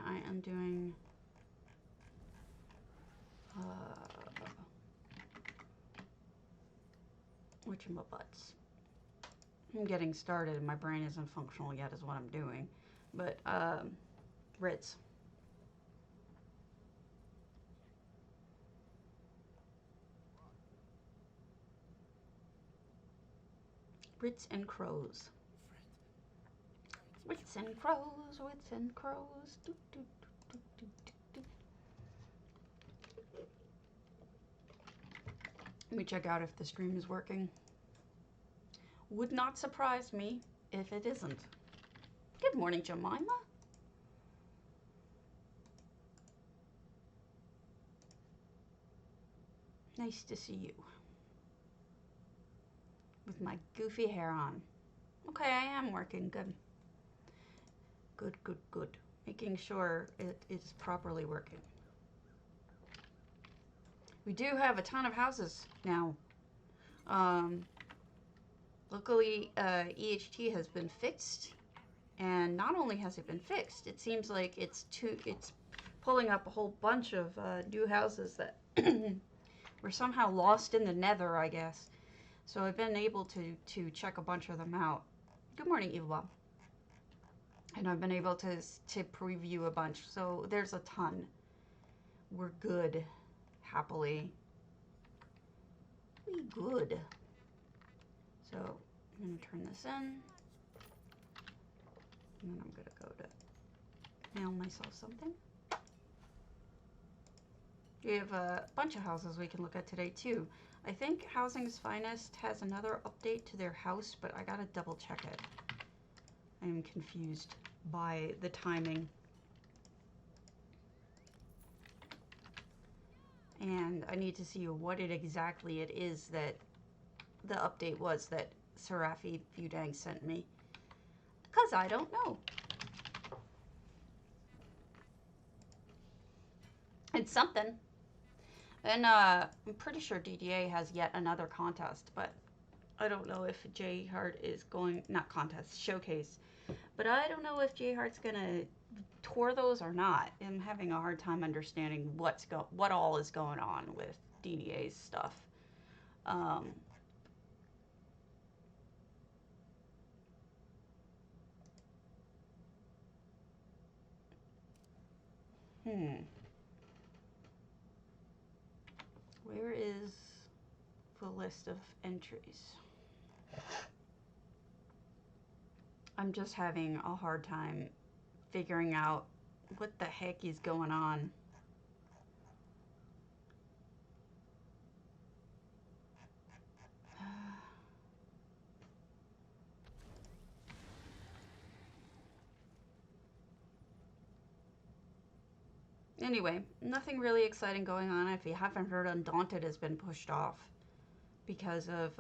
I am doing whatchamabutts. I'm getting started and my brain isn't functional yet is what I'm doing. But Ritz. Wits and crows. Wits and crows, wits and crows. Do, do, do, do, do, do. Let me check out if the stream is working. Would not surprise me if it isn't. Good morning, Jemima. Nice to see you. With my goofy hair on. Okay, I am working. Good. Good, good, good. Making sure it is properly working. We do have a ton of houses now. Luckily, EHT has been fixed. And not only has it been fixed, it seems like it's pulling up a whole bunch of new houses that were somehow lost in the nether, I guess. So I've been able to check a bunch of them out. Good morning, Eva. And I've been able to preview a bunch. So there's a ton. We're good. Happily. We good. So I'm going to turn this in. And then I'm going to go to mail myself something. We have a bunch of houses we can look at today too. I think Housing's Finest has another update to their house, but I gotta double check it. I am confused by the timing. And I need to see what exactly it is that the update was that Serafi Fudang sent me. Because I don't know. It's something. And I'm pretty sure DDA has yet another contest, but I don't know if J Heart is going, not contest, showcase. But I don't know if J Heart's gonna tour those or not. I'm having a hard time understanding what all is going on with DDA's stuff. Where is the list of entries? I'm just having a hard time figuring out what the heck is going on. Anyway, nothing really exciting going on. If you haven't heard, Undaunted has been pushed off because of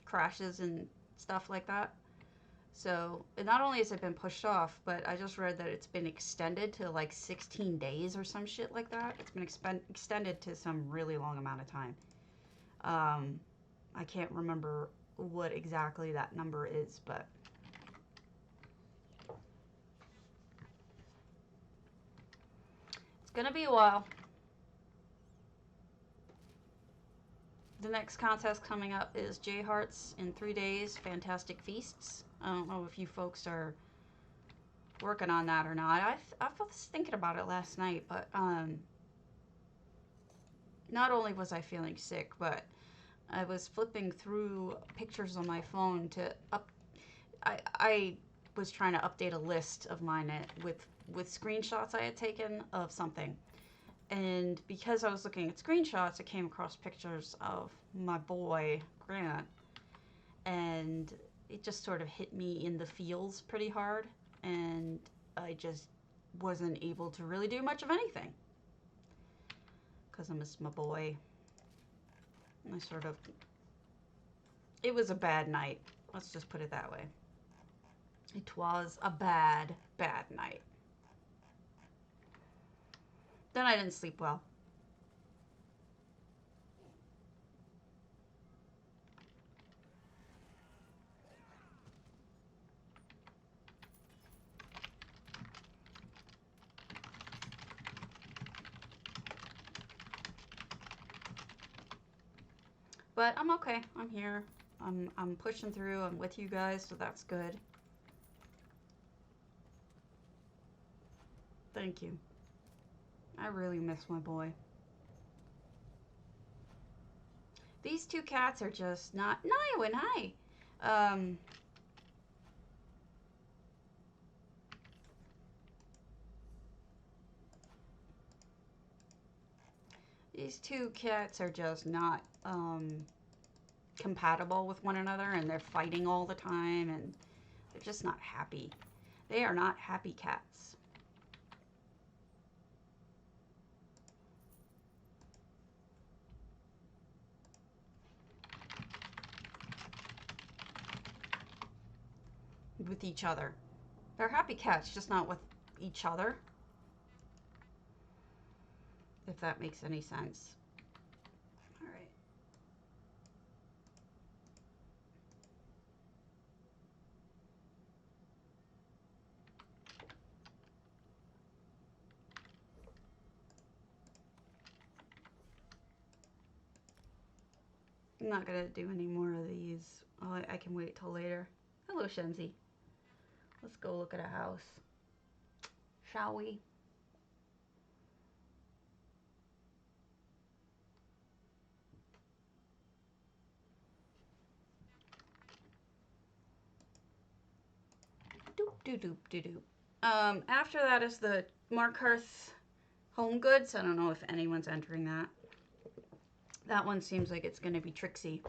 crashes and stuff like that. So, not only has it been pushed off, but I just read that it's been extended to like 16 days or some shit like that. It's been extended to some really long amount of time. I can't remember what exactly that number is, but it's gonna be a while. The next contest coming up is J Heart's in 3 days, Fantastic Feasts. I don't know if you folks are working on that or not. I was thinking about it last night, but not only was I feeling sick, but I was flipping through pictures on my phone to I was trying to update a list of mine with screenshots I had taken of something. And because I was looking at screenshots, I came across pictures of my boy, Grant. And it just sort of hit me in the feels pretty hard. And I just wasn't able to really do much of anything. Because I miss my boy. And it was a bad night. Let's just put it that way. It was a bad, bad night. Then I didn't sleep well. But I'm okay. I'm here. I'm pushing through. I'm with you guys, so that's good. Thank you. I really miss my boy. These two cats are just not... Niawyn, hi! These two cats are just not compatible with one another, and they're fighting all the time, and they're just not happy. They are not happy cats. With each other. They're happy cats, just not with each other. If that makes any sense. All right. I'm not gonna do any more of these. Oh, I can wait till later. Hello, Shenzi. Let's go look at a house. Shall we? Doop, doop, doop, doop, doop. After that is the Markarth Home Goods. I don't know if anyone's entering that. That one seems like it's going to be tricksy.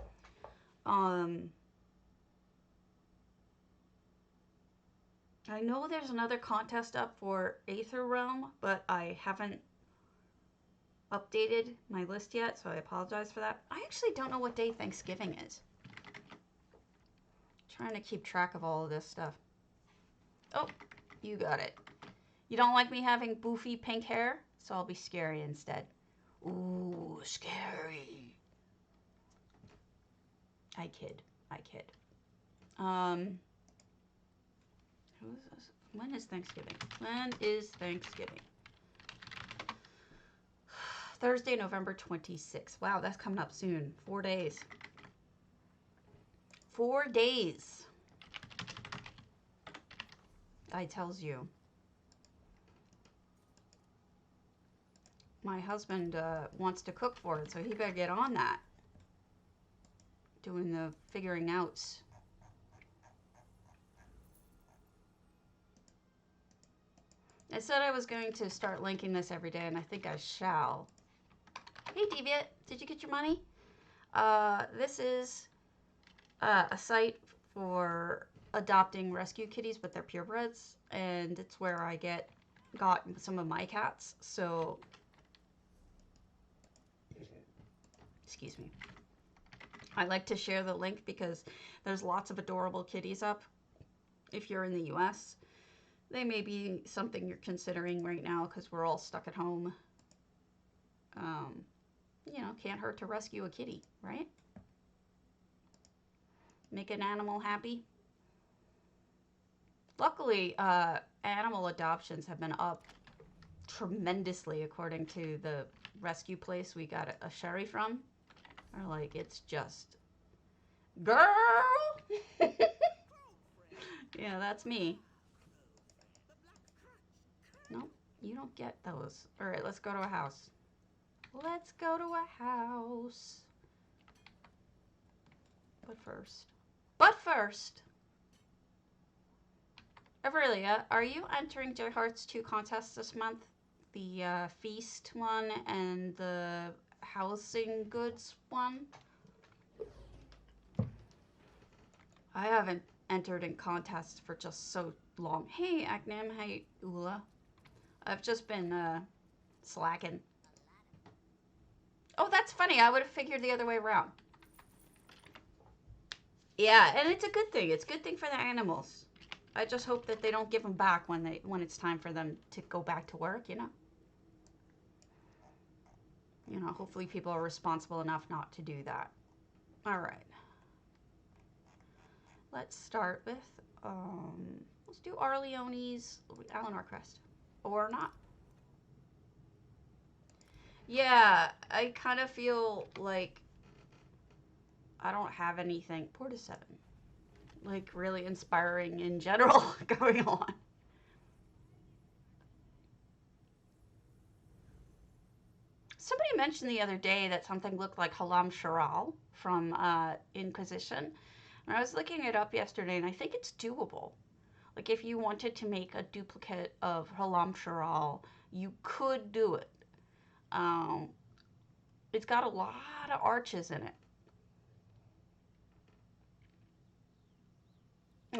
I know there's another contest up for Aether Realm, but I haven't updated my list yet, so I apologize for that. I actually don't know what day Thanksgiving is. Trying to keep track of all of this stuff. Oh, you got it. You don't like me having boofy pink hair, so I'll be scary instead. Ooh, scary. I kid. I kid. Who is this? When is Thanksgiving? When is Thanksgiving? Thursday, November 26th. Wow, that's coming up soon. 4 days. 4 days. I tells you. My husband wants to cook for it, so he better get on that. Doing the figuring outs. I said I was going to start linking this every day, and I think I shall. Hey, Deviant, did you get your money? This is a site for adopting rescue kitties, but they're purebreds, and it's where I got some of my cats. So, excuse me. I like to share the link because there's lots of adorable kitties up. If you're in the US, they may be something you're considering right now because we're all stuck at home. You know, can't hurt to rescue a kitty, right? Make an animal happy. Luckily, animal adoptions have been up tremendously according to the rescue place we got a sherry from. Or like, it's just, girl! Yeah, that's me. Nope, you don't get those. All right, let's go to a house. Let's go to a house. But first, Aurelia, are you entering Joy Hearts 2 contests this month? The feast one and the housing goods one? I haven't entered in contests for just so long. Hey, Aknam. Hey, Ula. I've just been slacking. Oh, that's funny. I would have figured the other way around. Yeah, and it's a good thing. It's a good thing for the animals. I just hope that they don't give them back when it's time for them to go back to work, you know? You know, hopefully people are responsible enough not to do that. All right. Let's start with, let's do Arleone's Eleanor Crest. Or not. Yeah, I kind of feel like I don't have anything. 4 to 7. Like, really inspiring in general going on. Somebody mentioned the other day that something looked like halam sharal from Inquisition. And I was looking it up yesterday, and I think it's doable. Like, if you wanted to make a duplicate of halam sharal, you could do it. It's got a lot of arches in it.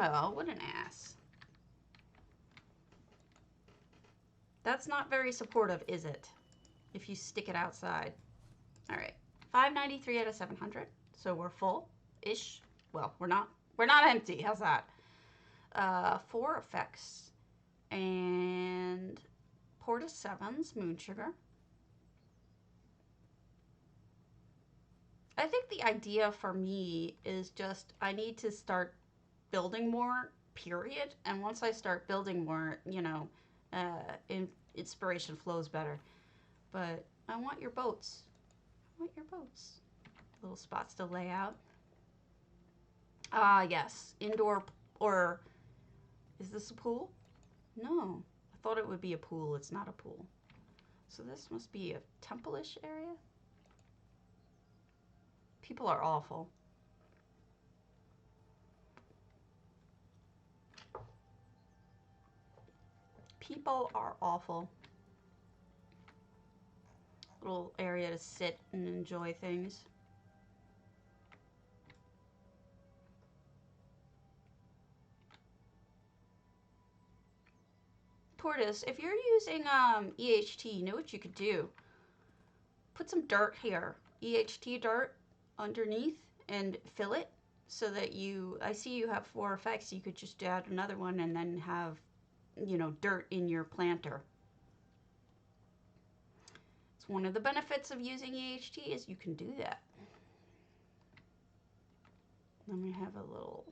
Oh, what an ass. That's not very supportive, is it? If you stick it outside. All right, 593 out of 700. So we're full-ish. Well, we're not empty. How's that? 4 effects and 4 to 7s, moonsugar. I think the idea for me is just I need to start building more, period. And once I start building more, you know, inspiration flows better. But I want your boats. I want your boats. Little spots to lay out. Ah, yes. Indoor, or is this a pool? No. I thought it would be a pool. It's not a pool. So this must be a temple-ish area. People are awful. People are awful. Little area to sit and enjoy things. Tortoise, if you're using EHT, you know what you could do? Put some dirt here, EHT dirt underneath, and fill it so that you, I see you have 4 effects, you could just add another one and then have, you know, dirt in your planter. It's one of the benefits of using EHT is you can do that. Then we have a little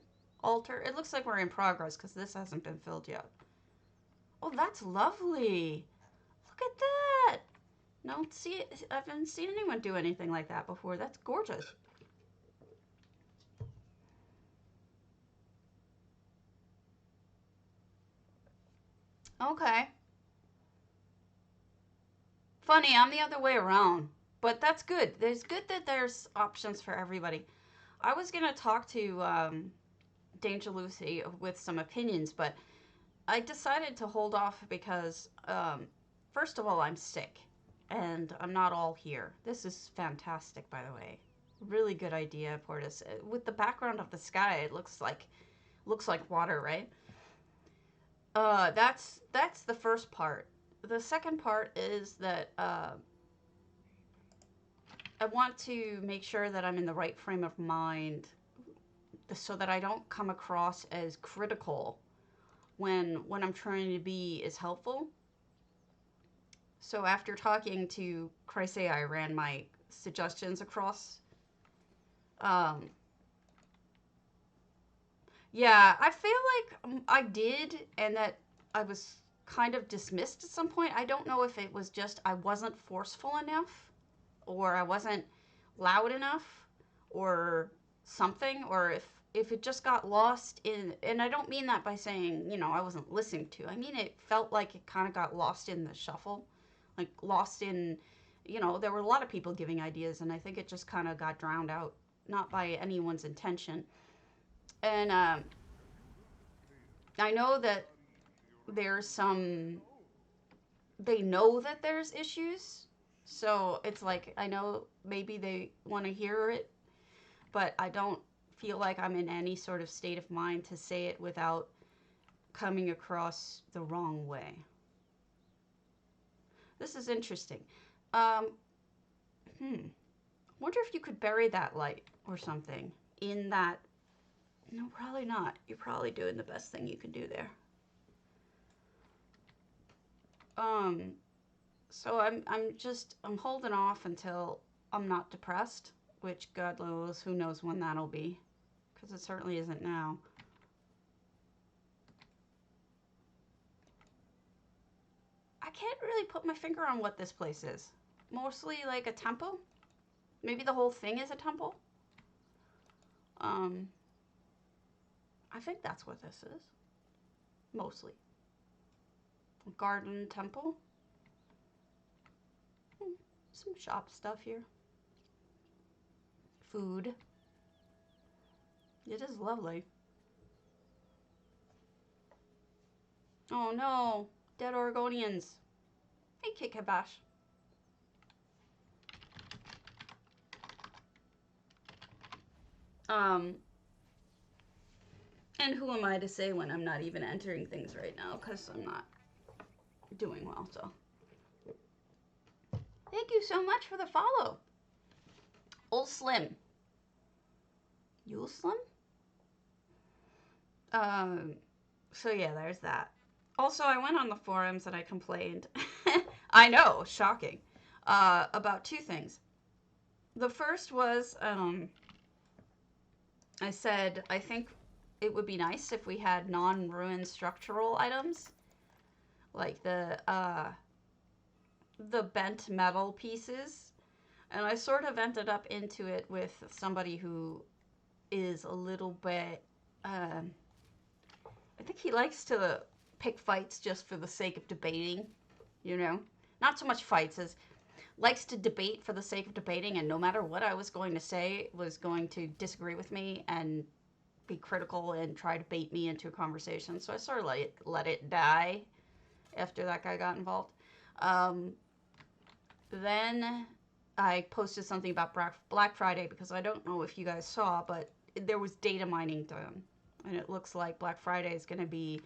altar. It looks like we're in progress because this hasn't been filled yet. Oh, that's lovely. Look at that. No, see, I haven't seen anyone do anything like that before. That's gorgeous. Okay. Funny, I'm the other way around. But that's good. It's good that there's options for everybody. I was going to talk to Danger Lucy with some opinions, but I decided to hold off because, first of all, I'm sick. And I'm not all here. This is fantastic, by the way. Really good idea, Portis. With the background of the sky, it looks like water, right? That's the first part. The second part is that I want to make sure that I'm in the right frame of mind so that I don't come across as critical when I'm trying to be as helpful. So after talking to Christ, I ran my suggestions across. Yeah, I feel like I did, and that I was kind of dismissed at some point. I don't know if it was just I wasn't forceful enough, or I wasn't loud enough, or something, or if it just got lost in, and I don't mean that by saying, you know, I wasn't listening to. I mean it felt like it kind of got lost in the shuffle. Like lost in, you know, there were a lot of people giving ideas, and I think it just kind of got drowned out, not by anyone's intention. And I know that there's some, they know that there's issues, so it's like, I know maybe they want to hear it, but I don't feel like I'm in any sort of state of mind to say it without coming across the wrong way. This is interesting. Wonder if you could bury that light or something in that. No, probably not. You're probably doing the best thing you can do there. So I'm holding off until I'm not depressed, which God knows, who knows when that'll be, because it certainly isn't now. I can't really put my finger on what this place is. Mostly like a temple. Maybe the whole thing is a temple. I think that's what this is. Mostly. Garden temple. Some shop stuff here. Food. It is lovely. Oh no, dead Oregonians. Hey, Kikabash. And who am I to say when I'm not even entering things right now, because I'm not doing well, so. Thank you so much for the follow. Old Slim. Yule Slim? So yeah, there's that. Also, I went on the forums and I complained. I know, shocking. About two things. The first was, I said, I think it would be nice if we had non-ruined structural items. Like the bent metal pieces. And I sort of ended up into it with somebody who is a little bit, I think he likes to pick fights just for the sake of debating, you know? Not so much fights as likes to debate for the sake of debating, and no matter what I was going to say was going to disagree with me and be critical and try to bait me into a conversation. So I sort of let it die after that guy got involved. Then I posted something about Black Friday because I don't know if you guys saw, but there was data mining done. And it looks like Black Friday is going to be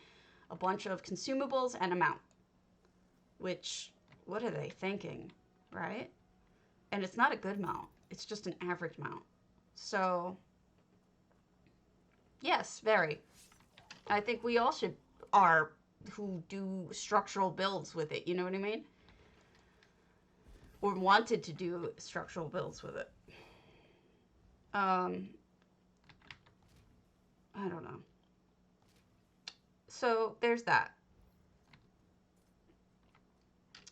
a bunch of consumables and a mount. Which, what are they thinking, right? And it's not a good mount. It's just an average mount. So, yes, very. I think we all who do structural builds with it, you know what I mean? Or wanted to do structural builds with it. I don't know. So there's that.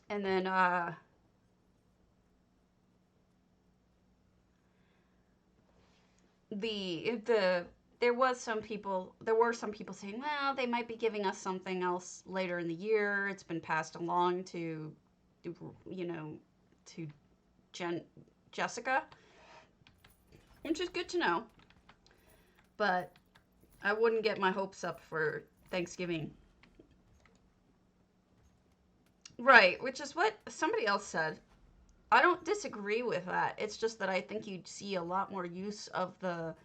And then there were some people saying, well, they might be giving us something else later in the year. It's been passed along to, you know, to Jessica, which is good to know. But I wouldn't get my hopes up for Thanksgiving. Right, which is what somebody else said. I don't disagree with that. It's just that I think you'd see a lot more use of the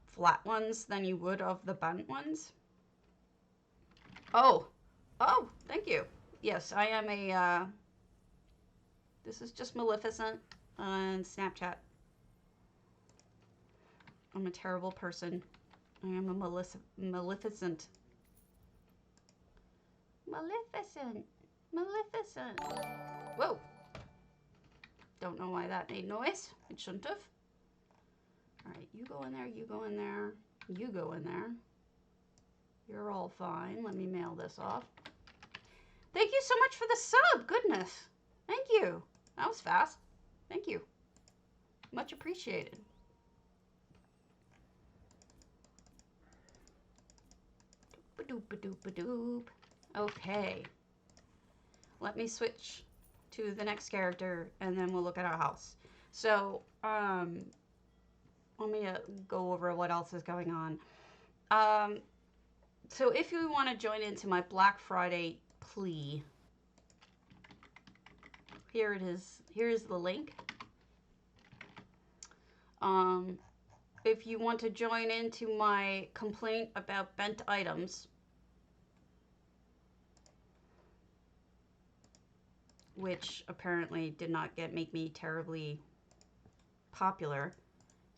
flat ones than you would of the bent ones. Oh, thank you. Yes, I am a, this is just Maleficent on Snapchat. I'm a terrible person. I am a Maleficent. Maleficent. Whoa. Don't know why that made noise. It shouldn't have. Alright, you go in there, you go in there, you go in there. You're all fine. Let me mail this off. Thank you so much for the sub. Goodness. Thank you. That was fast. Thank you. Much appreciated. Doop-a-doop-a-doop. Okay. Let me switch to the next character and then we'll look at our house. So, let me go over what else is going on. So if you want to join into my Black Friday plea, here it is. Here is the link. If you want to join into my complaint about bent items, which apparently did not make me terribly popular,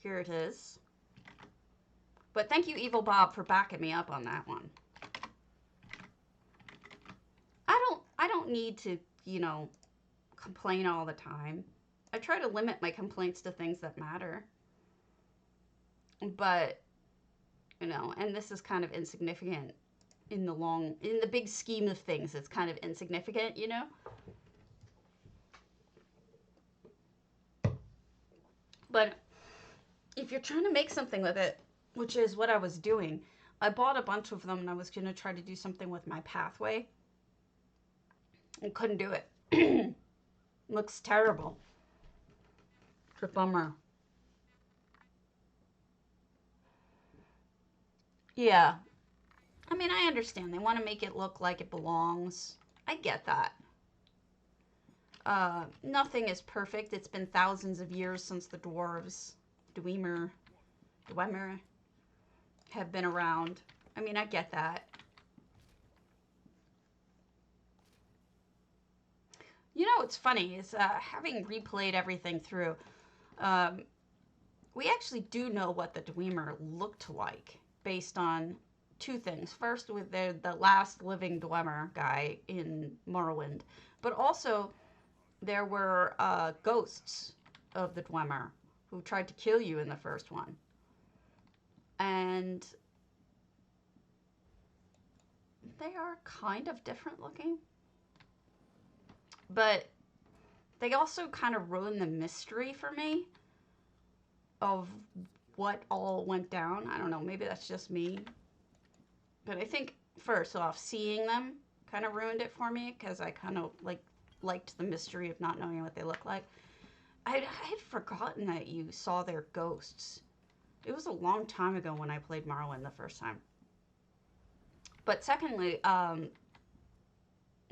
here it is. But thank you, Evil Bob, for backing me up on that one. I don't need to, you know, complain all the time. I try to limit my complaints to things that matter. But, you know, and this is kind of insignificant in the big scheme of things. It's kind of insignificant, you know? But if you're trying to make something with it, which is what I was doing. I bought a bunch of them and I was going to try to do something with my pathway. I couldn't do it. Looks terrible. It's a bummer. Yeah. I mean, I understand. They want to make it look like it belongs. I get that. Nothing is perfect. It's been thousands of years since the dwarves, Dwemer, have been around. I mean, I get that. You know what's funny is having replayed everything through, we actually do know what the Dwemer looked like based on two things. First, with the last living Dwemer guy in Morrowind, but also there were ghosts of the Dwemer who tried to kill you in the first one. And they are kind of different looking. But they also kind of ruin the mystery for me of what all went down. I don't know, maybe that's just me. But I think, first off, seeing them kind of ruined it for me because I kind of liked the mystery of not knowing what they look like. I had forgotten that you saw their ghosts. It was a long time ago when I played Morrowind the first time. But secondly,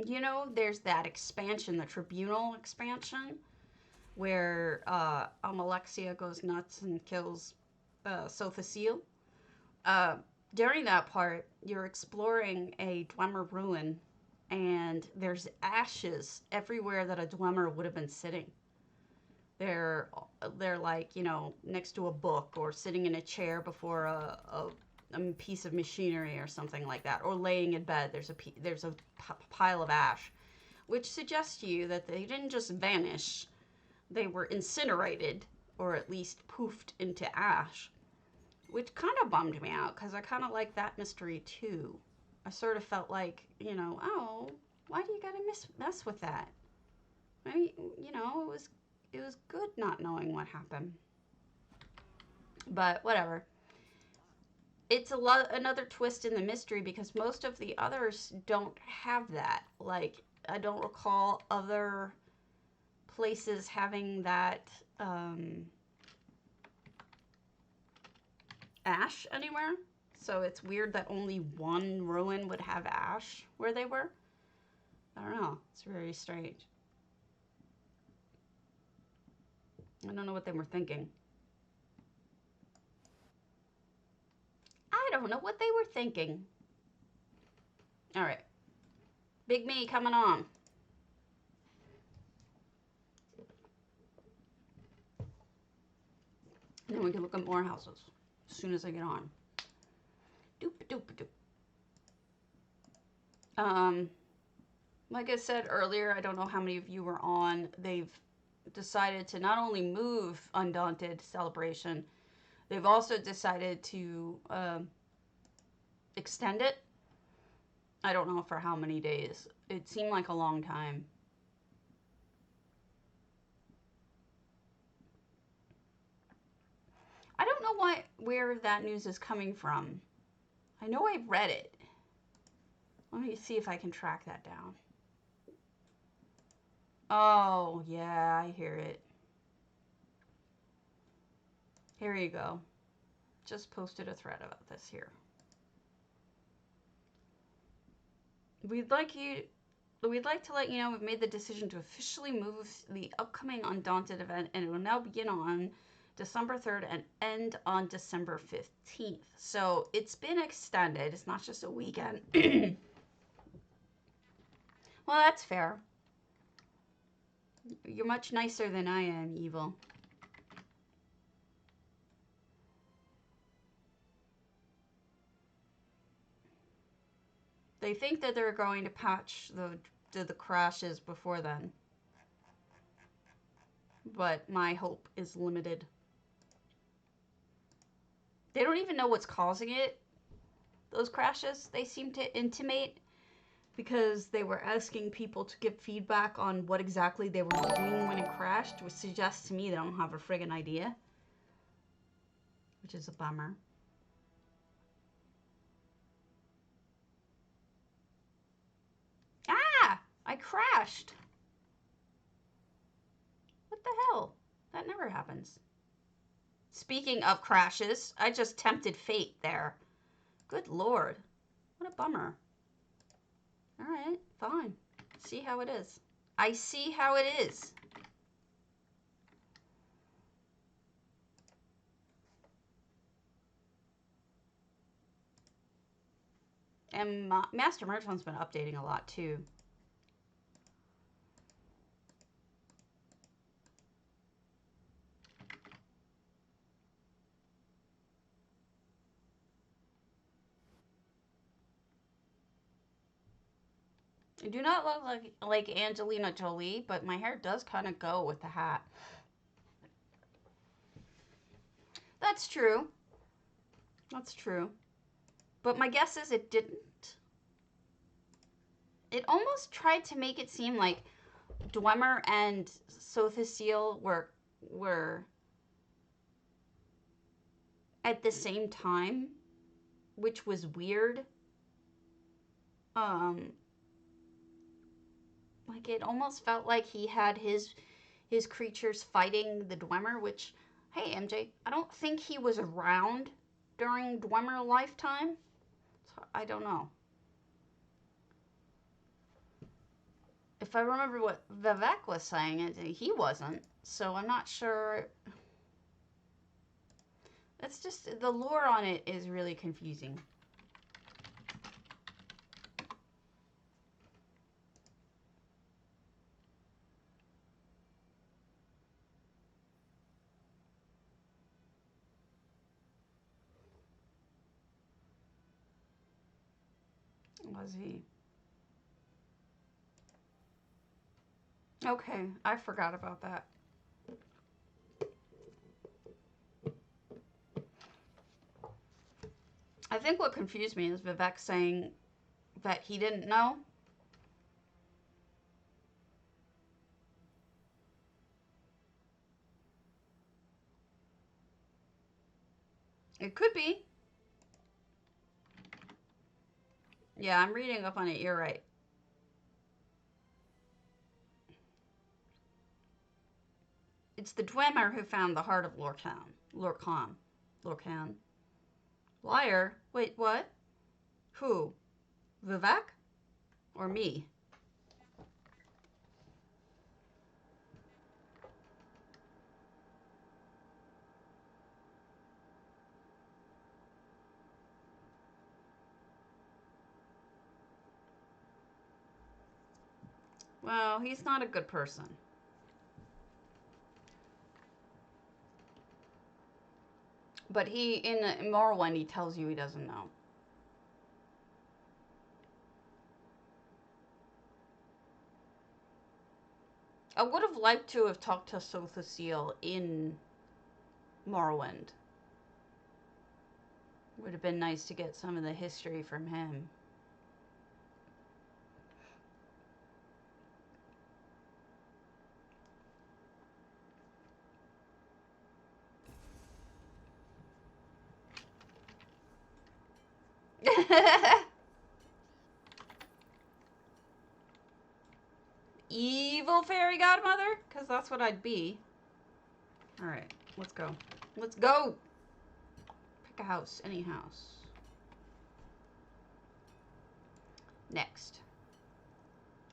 you know, there's that expansion, the Tribunal expansion, where Almalexia goes nuts and kills Sothaseel. During that part, you're exploring a Dwemer ruin, and there's ashes everywhere that a Dwemer would have been sitting. They're like, you know, next to a book or sitting in a chair before a piece of machinery or something like that, or laying in bed. There's a pile of ash, which suggests to you that they didn't just vanish. They were incinerated, or at least poofed into ash, which kind of bummed me out because I kind of like that mystery too. I sort of felt like, you know, oh, why do you gotta mess with that? I mean, you know, it was good not knowing what happened. But whatever. It's another twist in the mystery because most of the others don't have that. Like, I don't recall other places having that ash anywhere. So it's weird that only one ruin would have ash where they were. I don't know. It's very strange. I don't know what they were thinking. I don't know what they were thinking. All right. Big me coming on. And then we can look at more houses as soon as I get on. Doop doop doop. Like I said earlier, I don't know how many of you were on. They've decided to not only move Undaunted Celebration, they've also decided to extend it. I don't know for how many days. It seemed like a long time. I don't know where that news is coming from. I know I read it. Let me see if I can track that down. Oh, yeah, I hear it. Here you go. Just posted a thread about this here. We'd like to let you know we've made the decision to officially move the upcoming Undaunted event, and it will now begin on December 3rd and end on December 15th. So it's been extended. It's not just a weekend. Well, that's fair. You're much nicer than I am, Evil. They think that they're going to patch the crashes before then. But my hope is limited. They don't even know what's causing it. Those crashes, they seem to intimate, because they were asking people to give feedback on what exactly they were doing when it crashed, which suggests to me they don't have a friggin' idea. Which is a bummer. I crashed. What the hell? That never happens. Speaking of crashes, I just tempted fate there. Good Lord. What a bummer. All right, fine. See how it is. I see how it is. And Master Merchant's been updating a lot too. I do not look like Angelina Jolie, but my hair does kind of go with the hat. That's true. That's true. But my guess is it didn't. It almost tried to make it seem like Dwemer and Sothisiel were at the same time, which was weird. Like it almost felt like he had his creatures fighting the Dwemer, which, hey MJ, I don't think he was around during Dwemer lifetime. So I don't know. If I remember what Vivek was saying, he wasn't. So I'm not sure. That's just, the lore on it is really confusing. Was he? Okay, I forgot about that. I think what confused me is Vivek saying that he didn't know. It could be. Yeah, I'm reading up on it. You're right. It's the Dwemer who found the heart of Lorcan. Lorcan. Liar? Wait, what? Who? Vivek? Or me? Well, he's not a good person. But in Morrowind, he tells you he doesn't know. I would have liked to have talked to Sothisiel in Morrowind. Would have been nice to get some of the history from him. Evil fairy godmother? Because that's what I'd be. Alright, let's go. Let's go! Pick a house, any house. Next.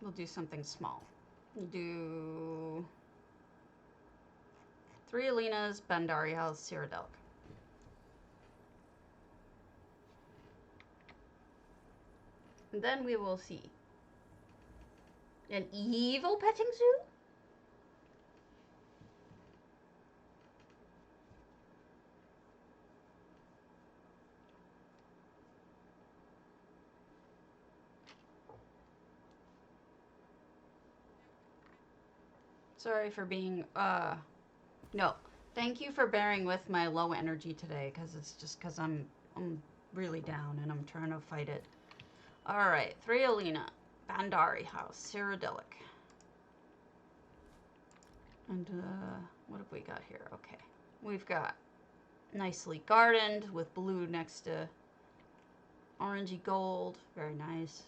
We'll do something small. We'll do 3 Alina's, Bandari House, cyrodilic. And then we will see. An evil petting zoo? Sorry for being, no. Thank you for bearing with my low energy today, because it's just because I'm really down and I'm trying to fight it. Alright, 3 Alina, Bandari House, cyrodilic. And, what have we got here? Okay. We've got nicely gardened with blue next to orangey gold. Very nice.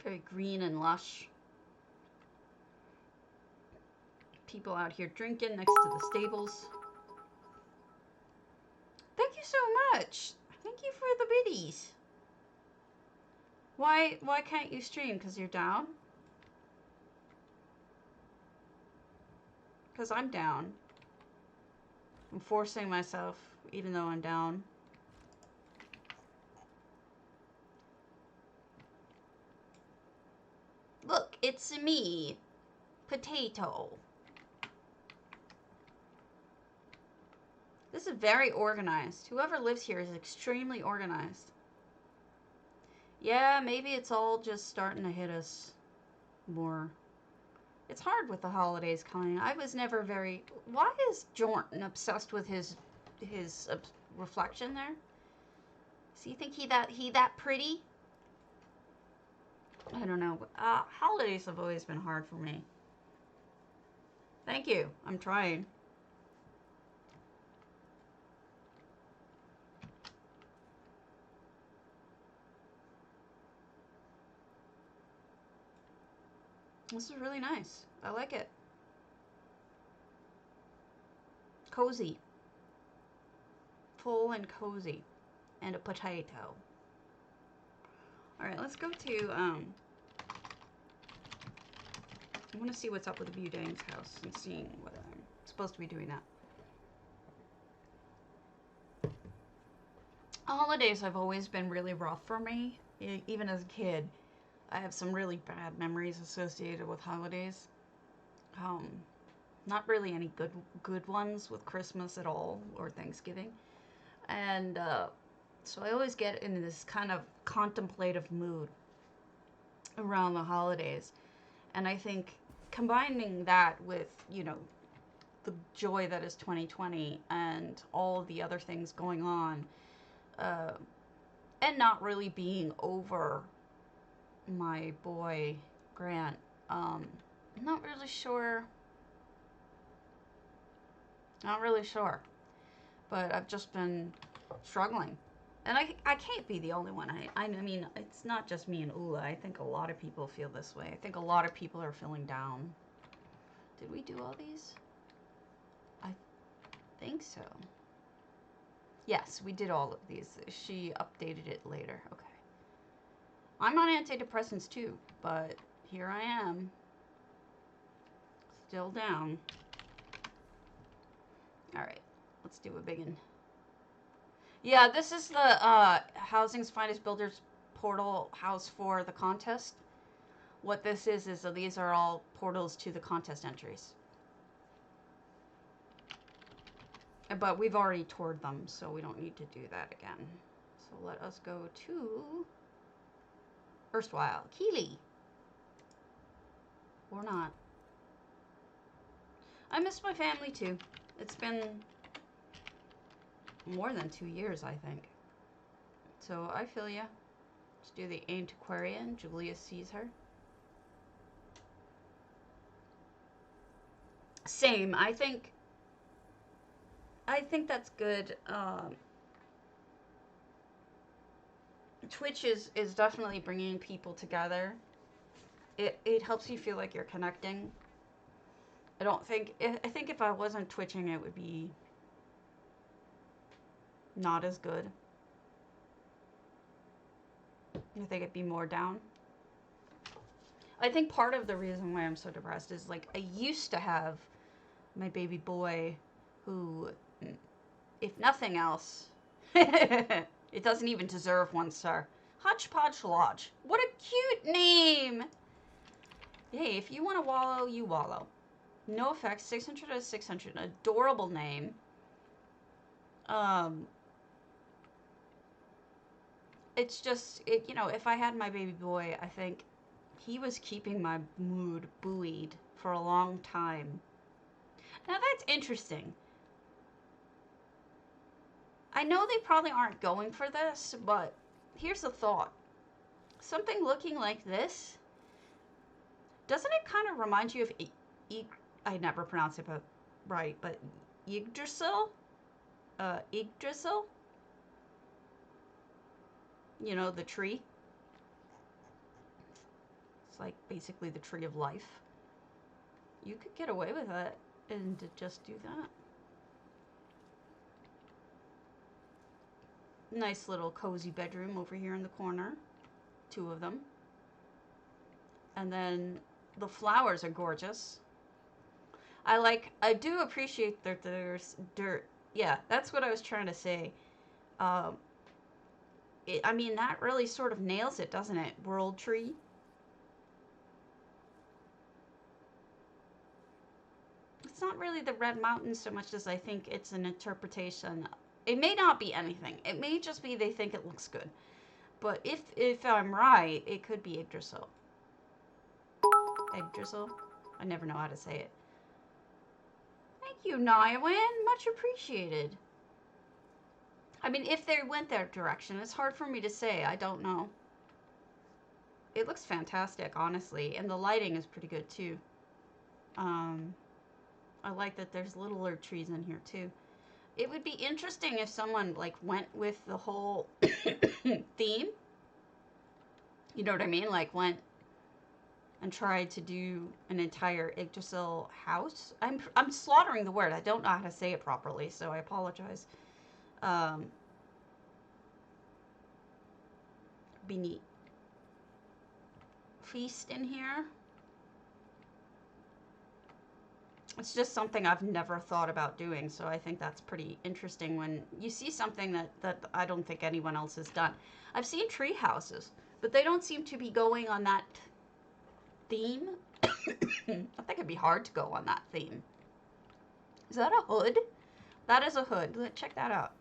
Very green and lush. People out here drinking next to the stables. Thank you so much. Thank you for the biddies. Why can't you stream? Because you're down? Because I'm down. I'm forcing myself, even though I'm down. Look, it's me, Potato. This is very organized. Whoever lives here is extremely organized. Yeah, maybe it's all just starting to hit us more. It's hard with the holidays coming. I was never very... Why is Jordan obsessed with his reflection there? Does he think he that pretty? I don't know. Holidays have always been hard for me. Thank you. I'm trying. This is really nice. I like it. Cozy. Full and cozy. And a potato. Alright, let's go to, I want to see what's up with the Dame's house and seeing what I'm supposed to be doing that. Holidays have always been really rough for me, even as a kid. I have some really bad memories associated with holidays. Not really any good ones with Christmas at all, or Thanksgiving. And, so I always get in this kind of contemplative mood around the holidays. And I think combining that with, you know, the joy that is 2020 and all the other things going on, and not really being over my boy Grant, I'm not really sure. Not really sure. But I've just been struggling. And I can't be the only one. I mean, it's not just me and Ula. I think a lot of people feel this way. I think a lot of people are feeling down. Did we do all these? I think so. Yes, we did all of these. She updated it later. Okay. I'm on antidepressants too, but here I am. Still down. Alright, let's do a big one. Yeah, this is the Housing's Finest Builders portal house for the contest. What this is these are all portals to the contest entries. But we've already toured them, so we don't need to do that again. So let us go to erstwhile Keeley. Or not. I miss my family too. It's been more than 2 years, I think. So I feel ya. Let's do the antiquarian. Julia sees her. Same. I think that's good. Twitch is definitely bringing people together. It helps you feel like you're connecting. I think if I wasn't twitching, it would be not as good. I think it'd be more down. I think part of the reason why I'm so depressed is, like, I used to have my baby boy who, if nothing else, it doesn't even deserve 1 star. Hodge Podge Lodge. What a cute name! Hey, if you want to wallow, you wallow. No effects, 600 out of 600. An adorable name. It's just, you know, if I had my baby boy, I think he was keeping my mood buoyed for a long time. Now that's interesting. I know they probably aren't going for this, but here's a thought. Something looking like this, doesn't it kind of remind you of I never pronounce it right, but Yggdrasil? Yggdrasil? You know, the tree? It's like basically the tree of life. You could get away with it and to just do that. Nice little cozy bedroom over here in the corner. 2 of them. And then the flowers are gorgeous. I do appreciate that there's dirt. Yeah, that's what I was trying to say. I mean, that really sort of nails it, doesn't it? World tree. It's not really the red mountains so much as I think it's an interpretation. It may not be anything. It may just be they think it looks good. But if I'm right, it could be Yggdrasil. Yggdrasil? I never know how to say it. Thank you, niawyn. Much appreciated. I mean, if they went that direction, it's hard for me to say. I don't know. It looks fantastic, honestly. And the lighting is pretty good, too. I like that there's littler trees in here, too. It would be interesting if someone, like, went with the whole theme. You know what I mean? Like, went and tried to do an entire Yggdrasil house. I'm slaughtering the word. I don't know how to say it properly, so I apologize. Be neat. Feast in here. It's just something I've never thought about doing, so I think that's pretty interesting when you see something that I don't think anyone else has done. I've seen tree houses, but they don't seem to be going on that theme. I think it'd be hard to go on that theme. Is that a hood? That is a hood. Check that out.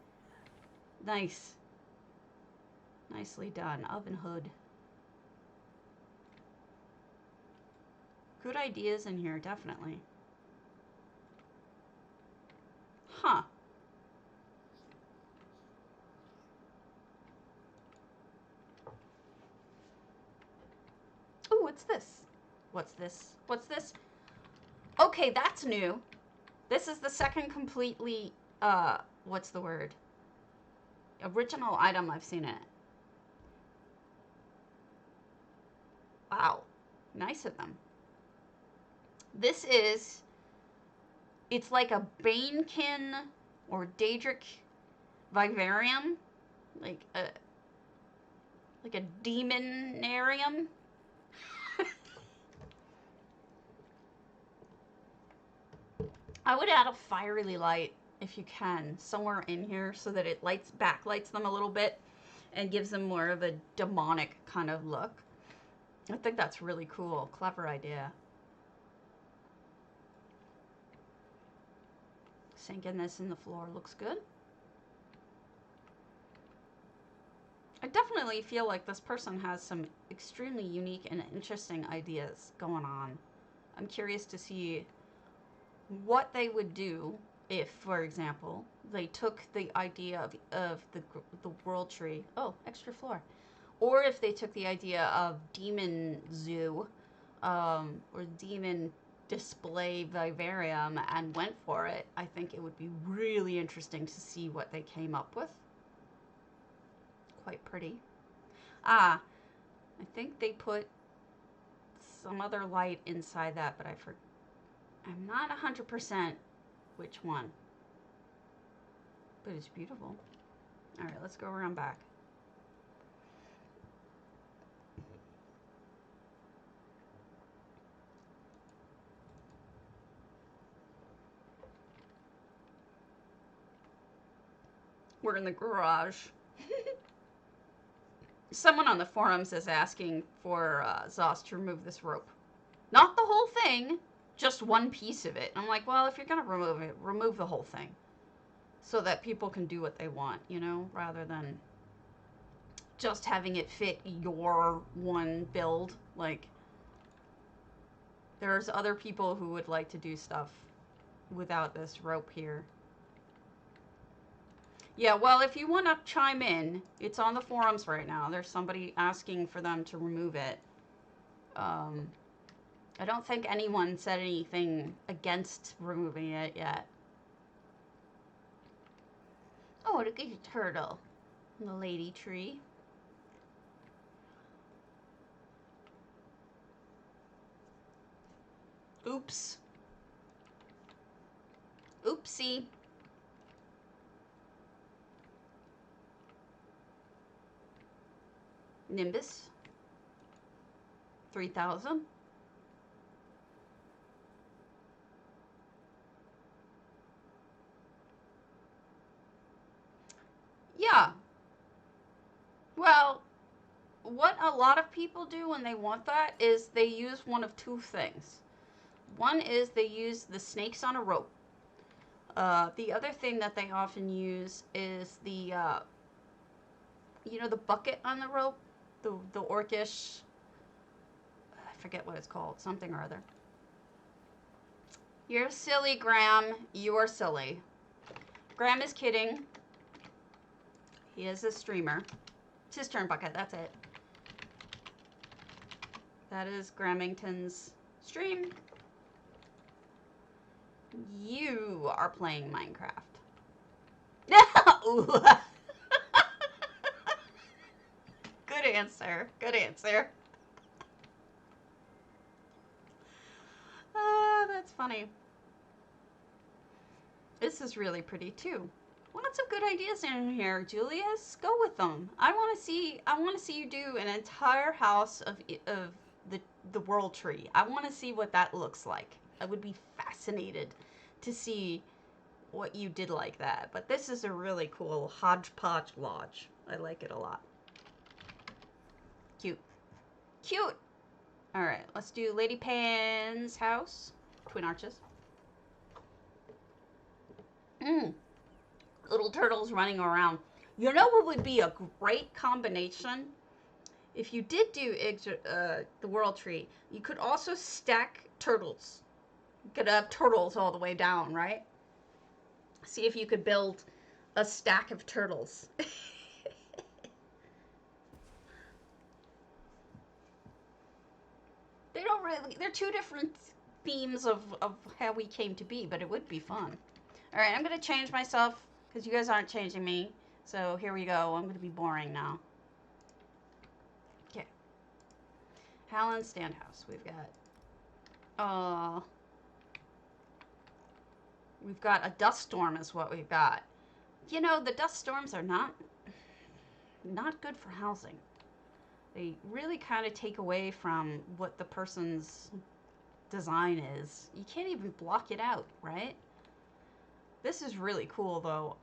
Nice. Nicely done. Oven hood. Good ideas in here, definitely. Huh. Oh, what's this? What's this? What's this? Okay, that's new. This is the second completely, what's the word? Original item I've seen it. Wow. Nice of them. This is, it's like a Banekin or Daedric vivarium. Like a demonarium. I would add a fiery light, if you can, somewhere in here so that it backlights them a little bit and gives them more of a demonic kind of look. I think that's really cool. Clever idea. Sinking this in the floor looks good. I definitely feel like this person has some extremely unique and interesting ideas going on. I'm curious to see what they would do if, for example, they took the idea of the world tree. Oh, extra floor. Or if they took the idea of demon zoo, or demon display vivarium and went for it. I think it would be really interesting to see what they came up with. Quite pretty. Ah, I think they put some other light inside that, but I'm not 100% which one. But it's beautiful. All right, let's go around back. We're in the garage. Someone on the forums is asking for Zos to remove this rope. Not the whole thing, just one piece of it. I'm like, well, if you're going to remove it, remove the whole thing. So that people can do what they want, you know, rather than just having it fit your one build. Like, there's other people who would like to do stuff without this rope here. Yeah, well, if you want to chime in, it's on the forums right now. There's somebody asking for them to remove it. I don't think anyone said anything against removing it yet. Oh, look at your turtle. The lady tree. Oops. Oopsie. Nimbus. 3,000. Yeah. Well, what a lot of people do when they want that is they use one of two things. One is they use the snakes on a rope. The other thing that they often use is the, you know, the bucket on the rope, the orcish, I forget what it's called, something or other. You're silly, Graham. You are silly. Graham is kidding. He is a streamer. It's his turn bucket, that's it. That is Grammington's stream. You are playing Minecraft. Good answer. Good answer. That's funny. This is really pretty too. Lots of good ideas in here, Julius. Go with them. I want to see you do an entire house of the world tree. I want to see what that looks like. I would be fascinated to see what you did like that. But this is a really cool Hodge Podge Lodge. I like it a lot. Cute. Cute. All right, let's do Lady Pan's house. Twin arches. Little turtles running around. You know what would be a great combination? If you did do the world tree, you could also stack turtles. You could have turtles all the way down, right? See if you could build a stack of turtles. They don't really, they're two different themes of how we came to be, but it would be fun. All right, I'm going to change myself because you guys aren't changing me. So here we go. I'm going to be boring now. Okay. Halland Standhouse. We've got a dust storm is what we've got. You know, the dust storms are not good for housing. They really kind of take away from what the person's design is. You can't even block it out, right? This is really cool, though.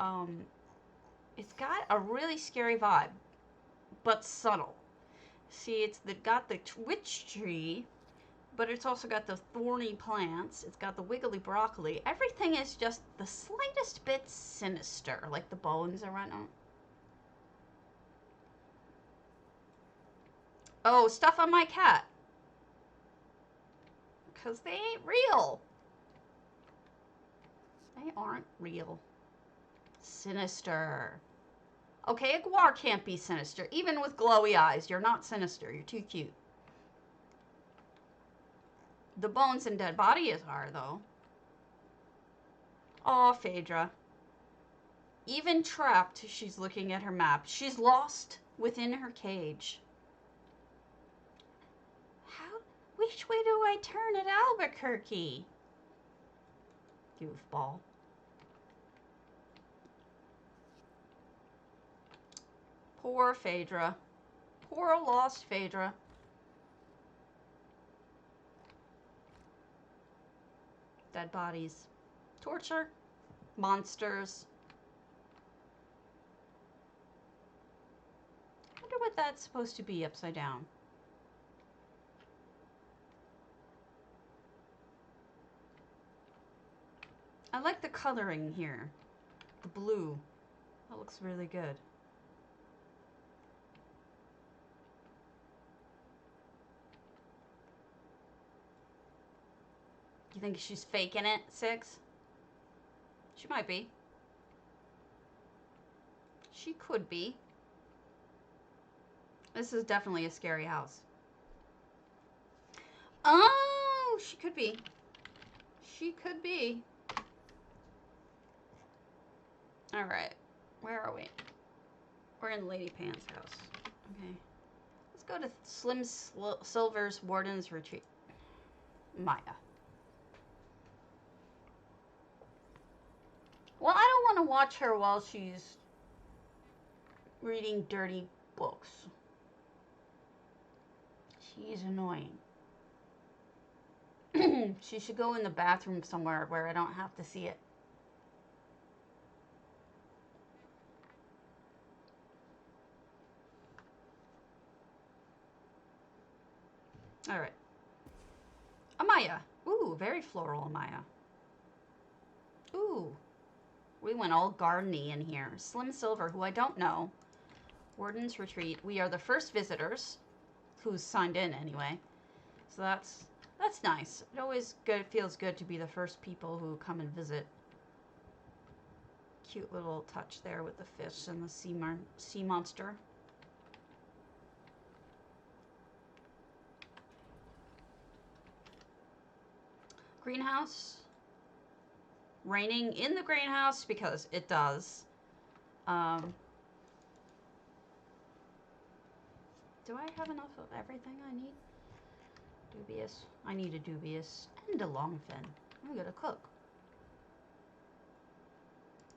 It's got a really scary vibe, but subtle. See, it's got the witch tree, but it's also got the thorny plants. It's got the wiggly broccoli. Everything is just the slightest bit sinister, like the bones around them. Oh, stuff on my cat. Because they ain't real. They aren't real. Sinister. Okay, a guar can't be sinister. Even with glowy eyes, you're not sinister. You're too cute. The bones and dead bodies are, though. Aw, Phaedra. Even trapped, she's looking at her map. She's lost within her cage. Which way do I turn at Albuquerque? Goofball. Poor Phaedra. Poor lost Phaedra. Dead bodies. Torture. Monsters. I wonder what that's supposed to be upside down. I like the coloring here. The blue. That looks really good. You think she's faking it, Six? She might be. She could be. This is definitely a scary house. Oh, she could be. She could be. All right. Where are we? We're in Lady Pan's house. Okay. Let's go to Slim Silver's Warden's Retreat. Maya. Well, I don't want to watch her while she's reading dirty books. She's annoying. She should go in the bathroom somewhere where I don't have to see it. All right. Amaya. Ooh, very floral Amaya. Ooh. We went all gardeny in here. Slim Silver, who I don't know. Warden's Retreat. We are the first visitors who's signed in anyway. So that's nice. It always feels good to be the first people who come and visit. Cute little touch there with the fish and the sea monster. Greenhouse. Raining in the greenhouse because it does. Do I have enough of everything I need? Dubious. I need a dubious and a longfin. I'm gonna cook.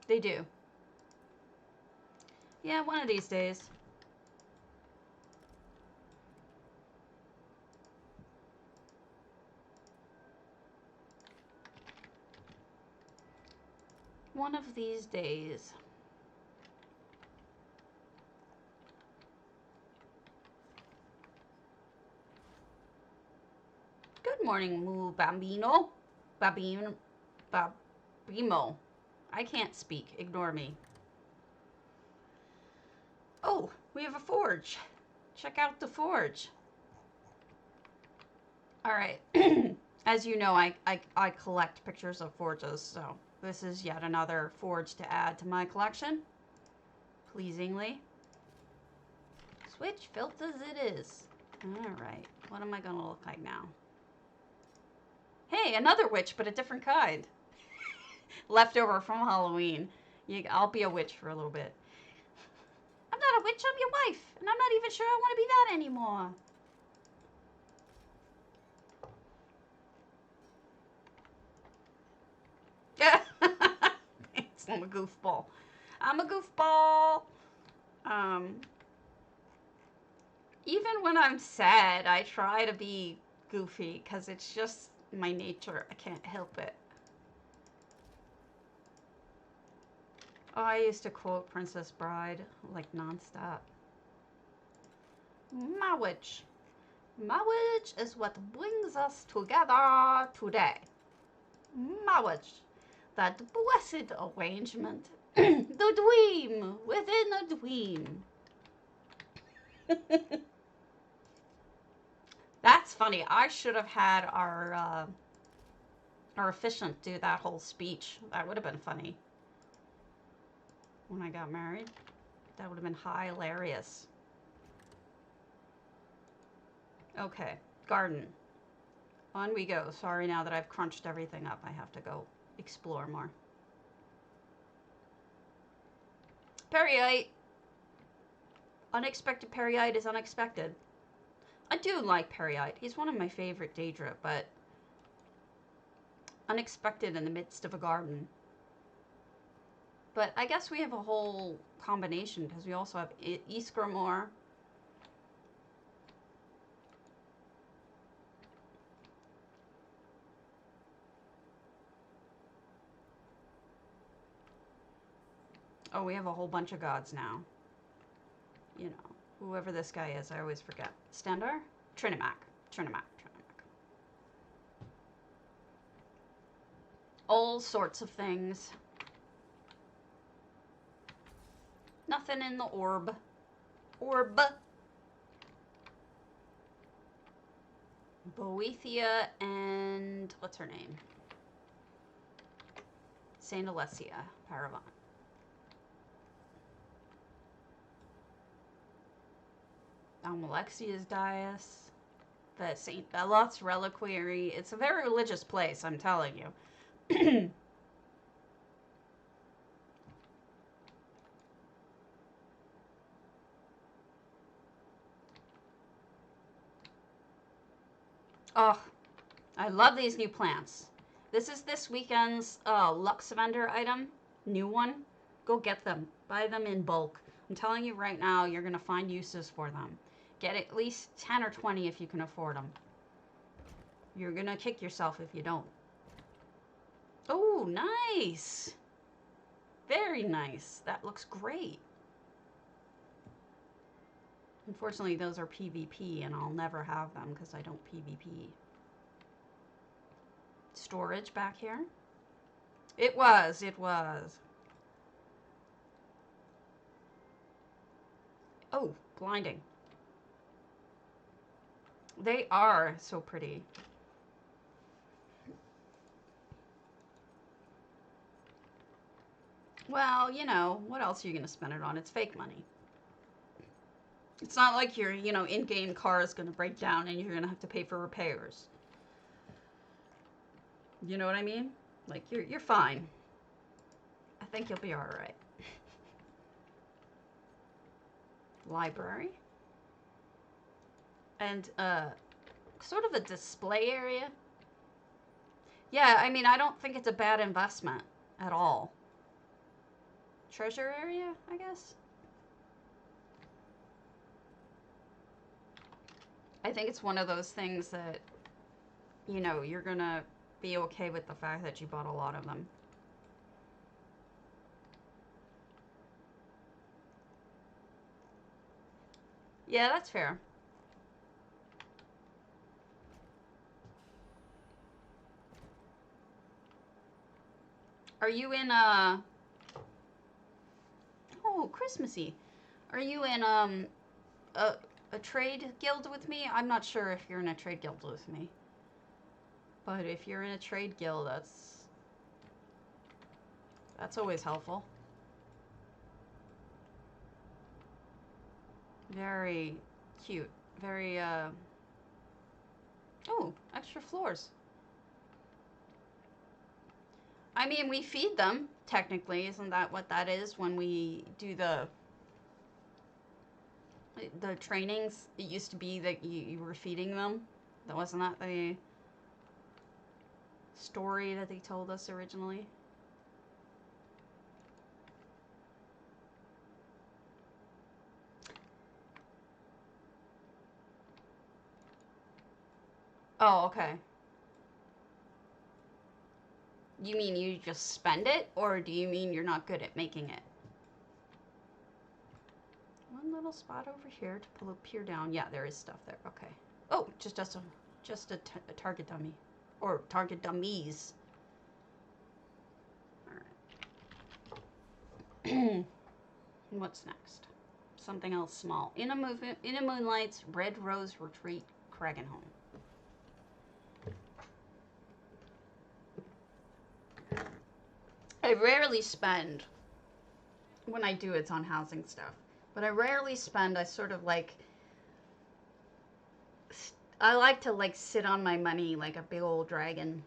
They do. Yeah, one of these days. One of these days. Good morning, Moo Bambino. Babimo. I can't speak. Ignore me. Oh, we have a forge. Check out the forge. All right. As you know, I collect pictures of forges, so this is yet another forge to add to my collection. Pleasingly. Switch filters it is. All right. What am I going to look like now? Hey, another witch, but a different kind. Leftover from Halloween. I'll be a witch for a little bit. I'm not a witch, I'm your wife. And I'm not even sure I want to be that anymore. I'm a goofball. I'm a goofball. Even when I'm sad, I try to be goofy because it's just my nature. I can't help it. Oh, I used to quote Princess Bride like nonstop. Marriage. Marriage is what brings us together today. Marriage. That blessed arrangement. The dream within a dream. That's funny. I should have had our officiant do that whole speech. That would have been funny. When I got married, that would have been hilarious. Okay, garden. On we go. Sorry, now that I've crunched everything up, I have to go explore more. Periite. Unexpected periite is unexpected. I do like periite. He's one of my favorite daedra, but unexpected in the midst of a garden. But I guess we have a whole combination because we also have Ysgramor. Oh, we have a whole bunch of gods now. You know, whoever this guy is, I always forget. Stendar? Trinimac. All sorts of things. Nothing in the orb. Boethia and what's her name? Saint Alessia Paravan. Almalexia's dais. The Saint Belot's reliquary. It's a very religious place, I'm telling you. Oh, I love these new plants. This is this weekend's Lux vendor item. new one, go get them. Buy them in bulk. I'm telling you right now, you're going to find uses for them. Get at least 10 or 20 if you can afford them. You're going to kick yourself if you don't. Oh, nice. Very nice. That looks great. Unfortunately, those are PvP, and I'll never have them because I don't PvP. Storage back here. It was. Oh, blinding. They are so pretty. Well, you know, what else are you going to spend it on? It's fake money. It's not like your, you know, in-game car is going to break down and you're going to have to pay for repairs. You know what I mean? Like, you're fine. I think you'll be all right. Library. And, sort of a display area. Yeah, I mean, I don't think it's a bad investment at all. Treasure area, I guess? I think it's one of those things that, you know, you're gonna be okay with the fact that you bought a lot of them. Yeah, that's fair. Are you in, oh, Christmassy. Are you in, a trade guild with me? I'm not sure if you're in a trade guild with me. But if you're in a trade guild, that's always helpful. Very cute. Very, oh, extra floors. I mean, we feed them, technically. Isn't that what that is when we do the trainings? It used to be that you were feeding them. Wasn't that the story that they told us originally? Oh, okay. You mean you just spend it, or do you mean you're not good at making it? One little spot over here to pull a peer down. Yeah, there is stuff there. Okay. Oh, just a target dummy, or target dummies. All right. What's next? Something else small. In a Moonlight's RedRose Retreat, Kragenhome. I rarely spend, when I do, it's on housing stuff. But I rarely spend, I sort of like, I like to like sit on my money like a big old dragon.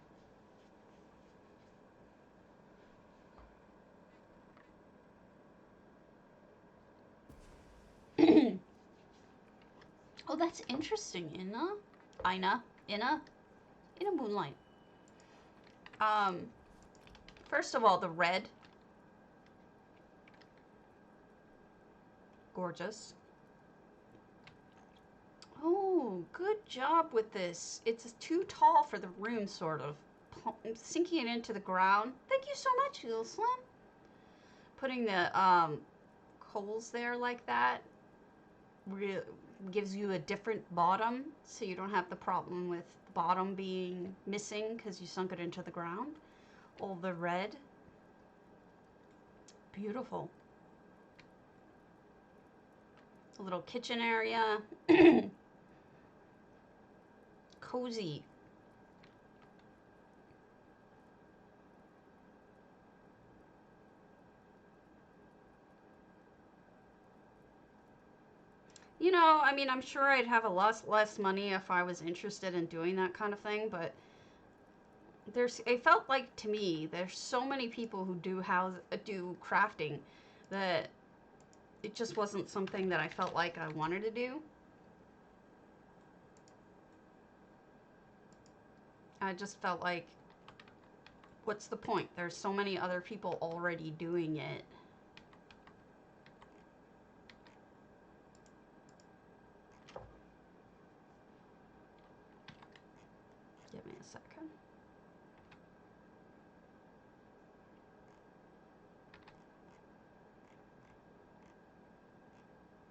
Oh, that's interesting. In a Moonlight. First of all, the red. Gorgeous. Oh, good job with this. It's too tall for the room, sort of. Sinking it into the ground. Thank you so much, Little Slim. Putting the coals there like that gives you a different bottom, so you don't have the problem with the bottom being missing because you sunk it into the ground. All the red. Beautiful. A little kitchen area. Cozy. You know, I mean, I'm sure I'd have a lot less money if I was interested in doing that kind of thing, but it felt like to me, there's so many people who do crafting that it just wasn't something that I felt like I wanted to do. I just felt like what's the point? There's so many other people already doing it. Give me a second.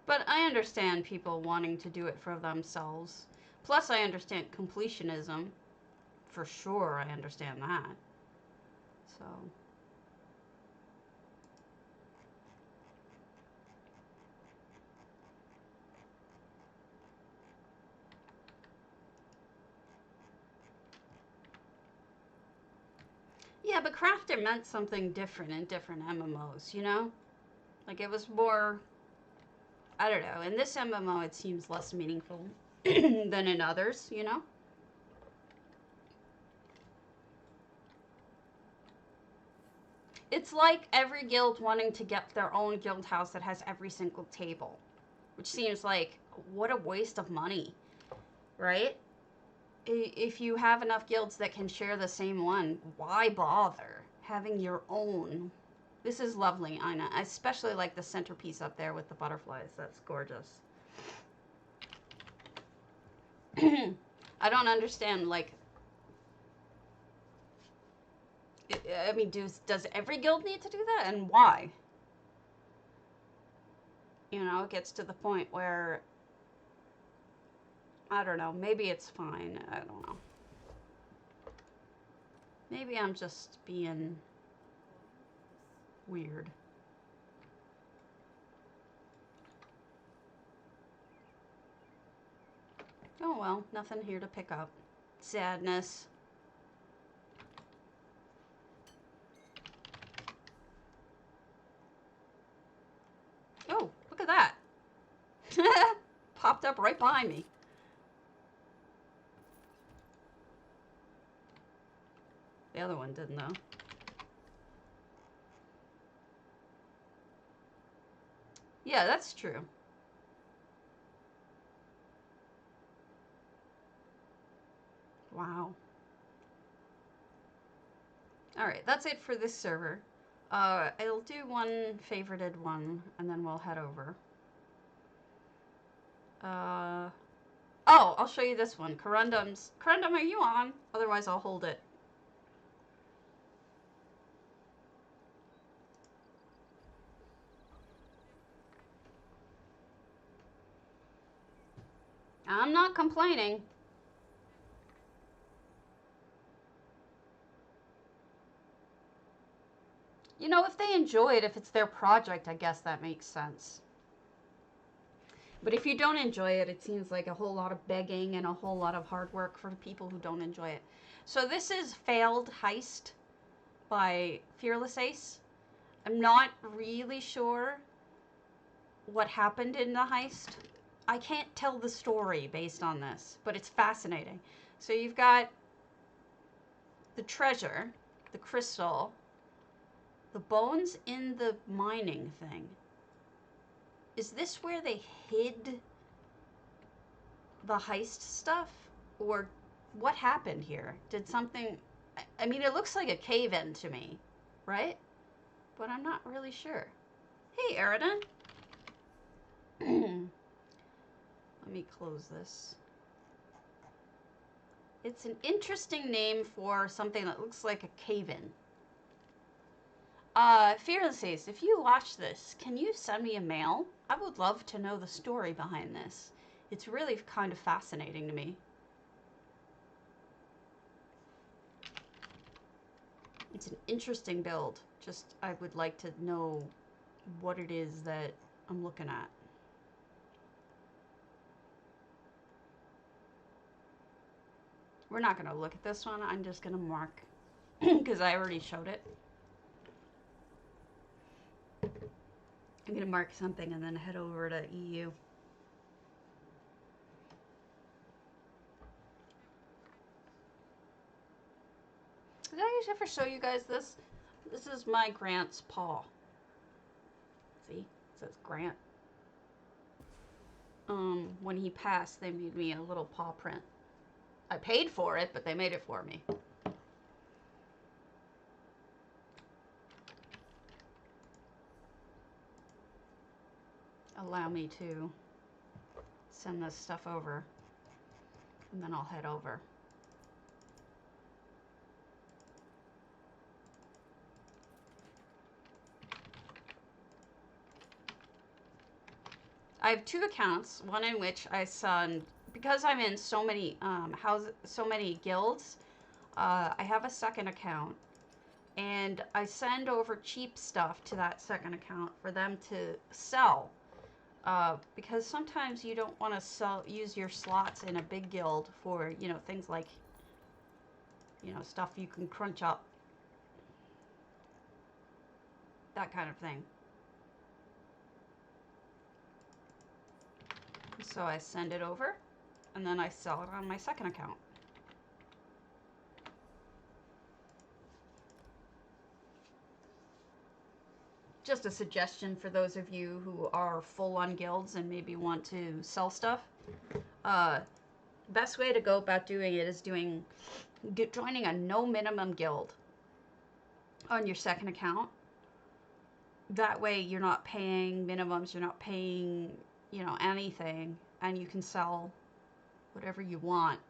But I understand people wanting to do it for themselves. Plus, I understand completionism. For sure, I understand that. So. Yeah, but crafting meant something different in different MMOs, you know? Like, it was more, I don't know, in this MMO it seems less meaningful than in others, you know? It's like every guild wanting to get their own guild house that has every single table, which seems like, what a waste of money, right? If you have enough guilds that can share the same one, why bother having your own? This is lovely, Ina. I especially like the centerpiece up there with the butterflies. That's gorgeous. I don't understand, like, I mean, does every guild need to do that? And why? You know, it gets to the point where, I don't know, maybe it's fine. I don't know. Maybe I'm just being weird. Oh well, nothing here to pick up. Sadness. Oh, look at that. Popped up right behind me. The other one didn't, though. Yeah, that's true. Wow. Alright, that's it for this server. I'll do one favorited one, and then we'll head over. Oh, I'll show you this one. Corundum's. Corundum, are you on? Otherwise, I'll hold it. I'm not complaining. You know, if they enjoy it, if it's their project, I guess that makes sense. But if you don't enjoy it, it seems like a whole lot of begging and a whole lot of hard work for people who don't enjoy it. So this is Failed Heist by Fearless Ace. I'm not really sure what happened in the heist. I can't tell the story based on this, but it's fascinating. So you've got the treasure, the crystal, the bones in the mining thing. Is this where they hid the heist stuff? Or what happened here? Did something... I mean, it looks like a cave-in to me, right? But I'm not really sure. Hey, Eridan. Let me close this. It's an interesting name for something that looks like a cave-in. Fearless Ace, if you watch this, can you send me a mail? I would love to know the story behind this. It's really kind of fascinating to me. It's an interesting build. Just, I would like to know what it is that I'm looking at. We're not going to look at this one. I'm just going to mark because I already showed it. I'm going to mark something and then head over to EU. Did I ever show you guys this? This is my Grant's paw. See? It says Grant. When he passed, they made me a little paw print. I paid for it, but they made it for me. allow me to send this stuff over, and then I'll head over. I have 2 accounts, one in which I send, because I'm in so many so many guilds, I have a second account, and I send over cheap stuff to that second account for them to sell. Because sometimes you don't want to use your slots in a big guild for, you know, things like, you know, stuff you can crunch up. That kind of thing. So I send it over, and then I sell it on my second account. Just a suggestion for those of you who are full on guilds and maybe want to sell stuff. Best way to go about doing it is joining a no minimum guild on your second account. That way you're not paying minimums, you're not paying, you know, anything, and you can sell whatever you want.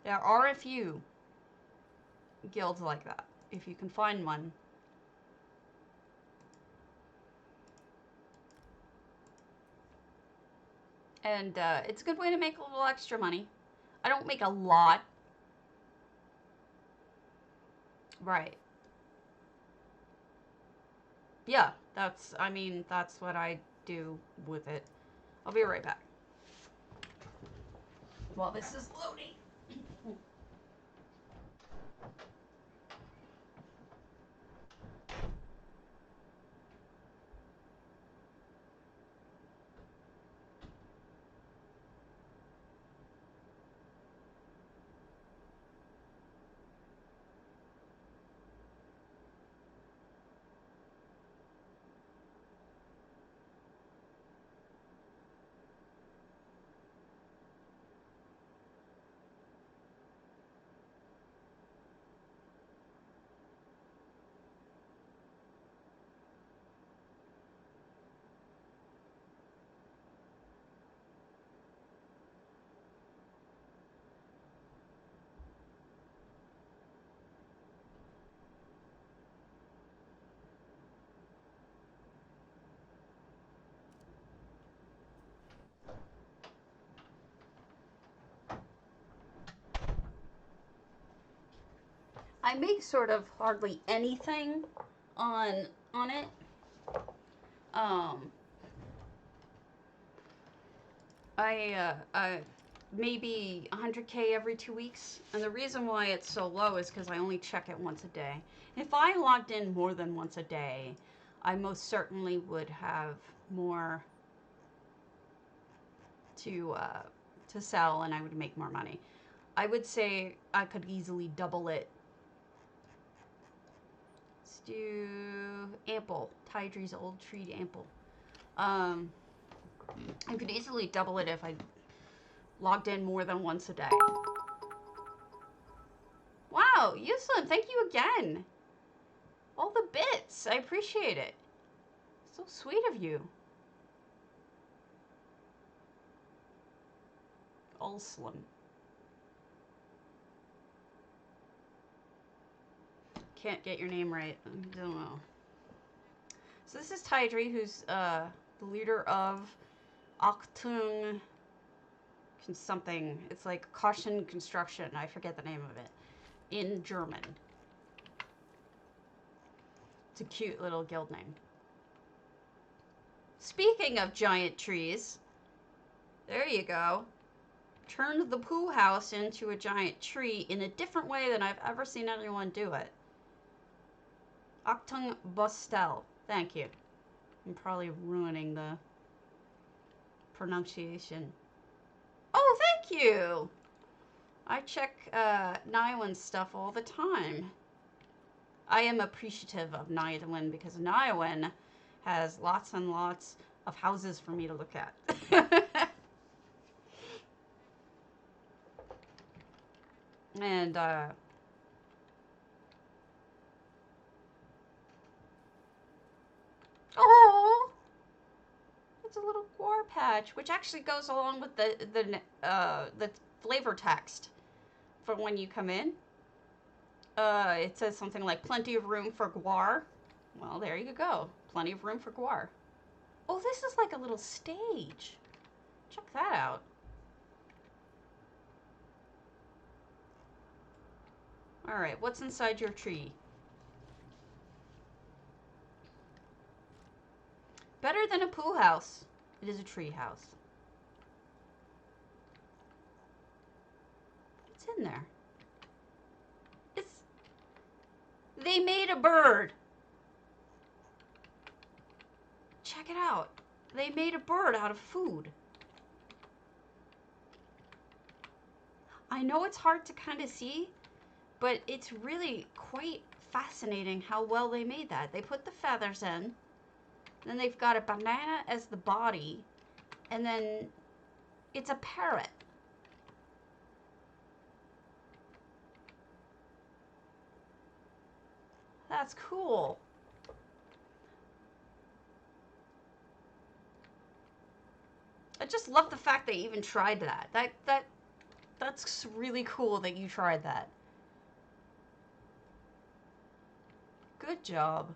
There are a few guilds like that, if you can find one. And it's a good way to make a little extra money. I don't make a lot. Right. Yeah, I mean, that's what I do with it. I'll be right back. While this is loading. I make sort of hardly anything on it. I maybe 100K every 2 weeks, and the reason why it's so low is because I only check it once a day. If I logged in more than once a day, I most certainly would have more to sell, and I would make more money. I would say I could easily double it. Let's do ample, Tydry's old tree ample. I could easily double it if I logged in more than once a day. Wow, Yuslin, thank you again. All the bits, I appreciate it. So sweet of you. Ulslim. Can't get your name right. I don't know. So this is Tydry, who's the leader of Achtung something. It's like Caution Construction. I forget the name of it. In German. It's a cute little guild name. Speaking of giant trees, there you go. Turned the poo house into a giant tree in a different way than I've ever seen anyone do it. Achtung Bostel. Thank you. I'm probably ruining the pronunciation. Oh, thank you! I check niawyn stuff all the time. I am appreciative of niawyn because niawyn has lots and lots of houses for me to look at. And oh, Guar patch, which actually goes along with the flavor text for when you come in. It says something like plenty of room for guar. Well, there you go. Plenty of room for guar. Oh, this is like a little stage. Check that out. All right, what's inside your tree? Better than a poo house. It is a tree house. What's in there? They made a bird. Check it out. They made a bird out of food. I know it's hard to kind of see, but it's really quite fascinating how well they made that. They put the feathers in, then they've got a banana as the body, and then it's a parrot. That's cool. I just love the fact they even tried that. That's really cool that you tried that. Good job.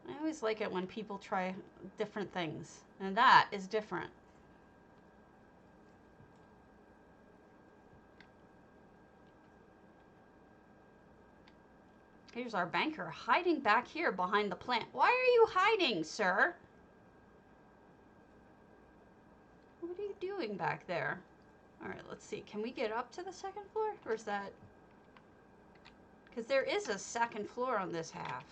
I always like it when people try different things. And that is different. Here's our banker hiding back here behind the plant. Why are you hiding, sir? What are you doing back there? All right, let's see. Can we get up to the second floor? Or is that... Because there is a second floor on this half.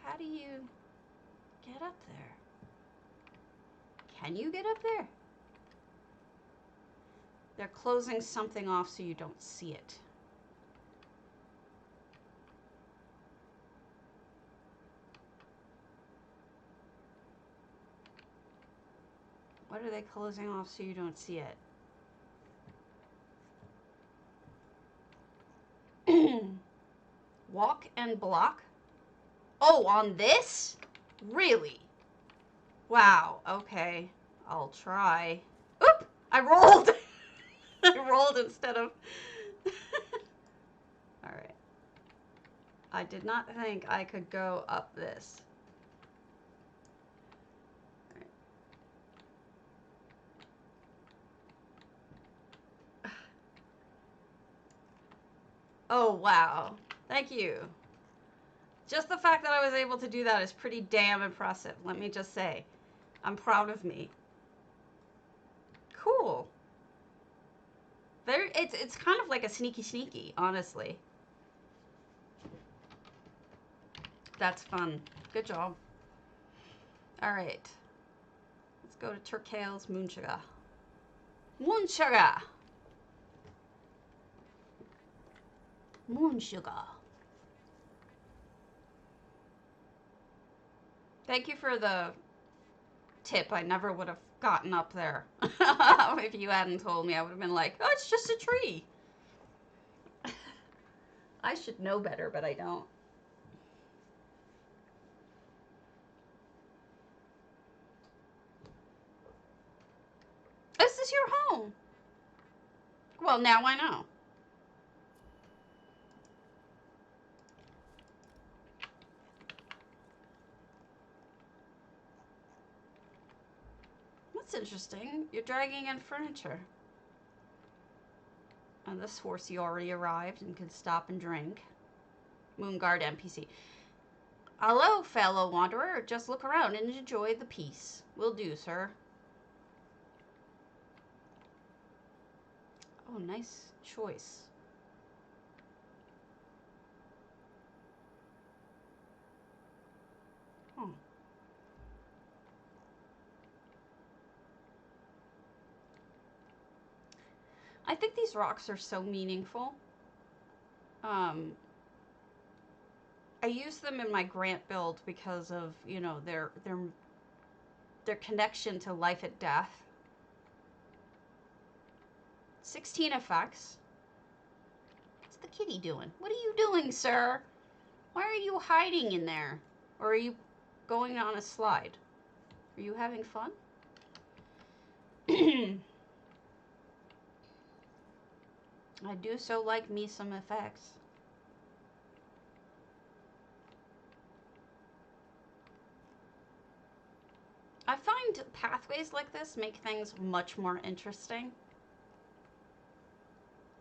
How do you get up there? Can you get up there? They're closing something off so you don't see it. What are they closing off so you don't see it? Walk and block? Oh, on this? Really? Wow, okay. I'll try. Oop! I rolled! I rolled instead of... Alright. I did not think I could go up this. Oh, wow. Thank you. Just the fact that I was able to do that is pretty damn impressive, let me just say. I'm proud of me. Cool. It's kind of like a sneaky, honestly. That's fun. Good job. All right. Let's go to Turcaill's moonsugar. Moonsugar. Moonsugar. Thank you for the tip. I never would have gotten up there. If you hadn't told me, I would have been like, oh, it's just a tree. I should know better, but I don't. Is this your home? Well, now I know. That's interesting. You're dragging in furniture. And this horse, you already arrived and can stop and drink. Moonguard NPC. Hello, fellow wanderer. Just look around and enjoy the peace. Will do, sir. Oh, nice choice. Oh. I think these rocks are so meaningful. I use them in my grant build because of, you know, their connection to life at death. 16 effects. What's the kitty doing? What are you doing, sir? Why are you hiding in there? Or are you going on a slide? Are you having fun? I do so like me some effects. I find pathways like this make things much more interesting.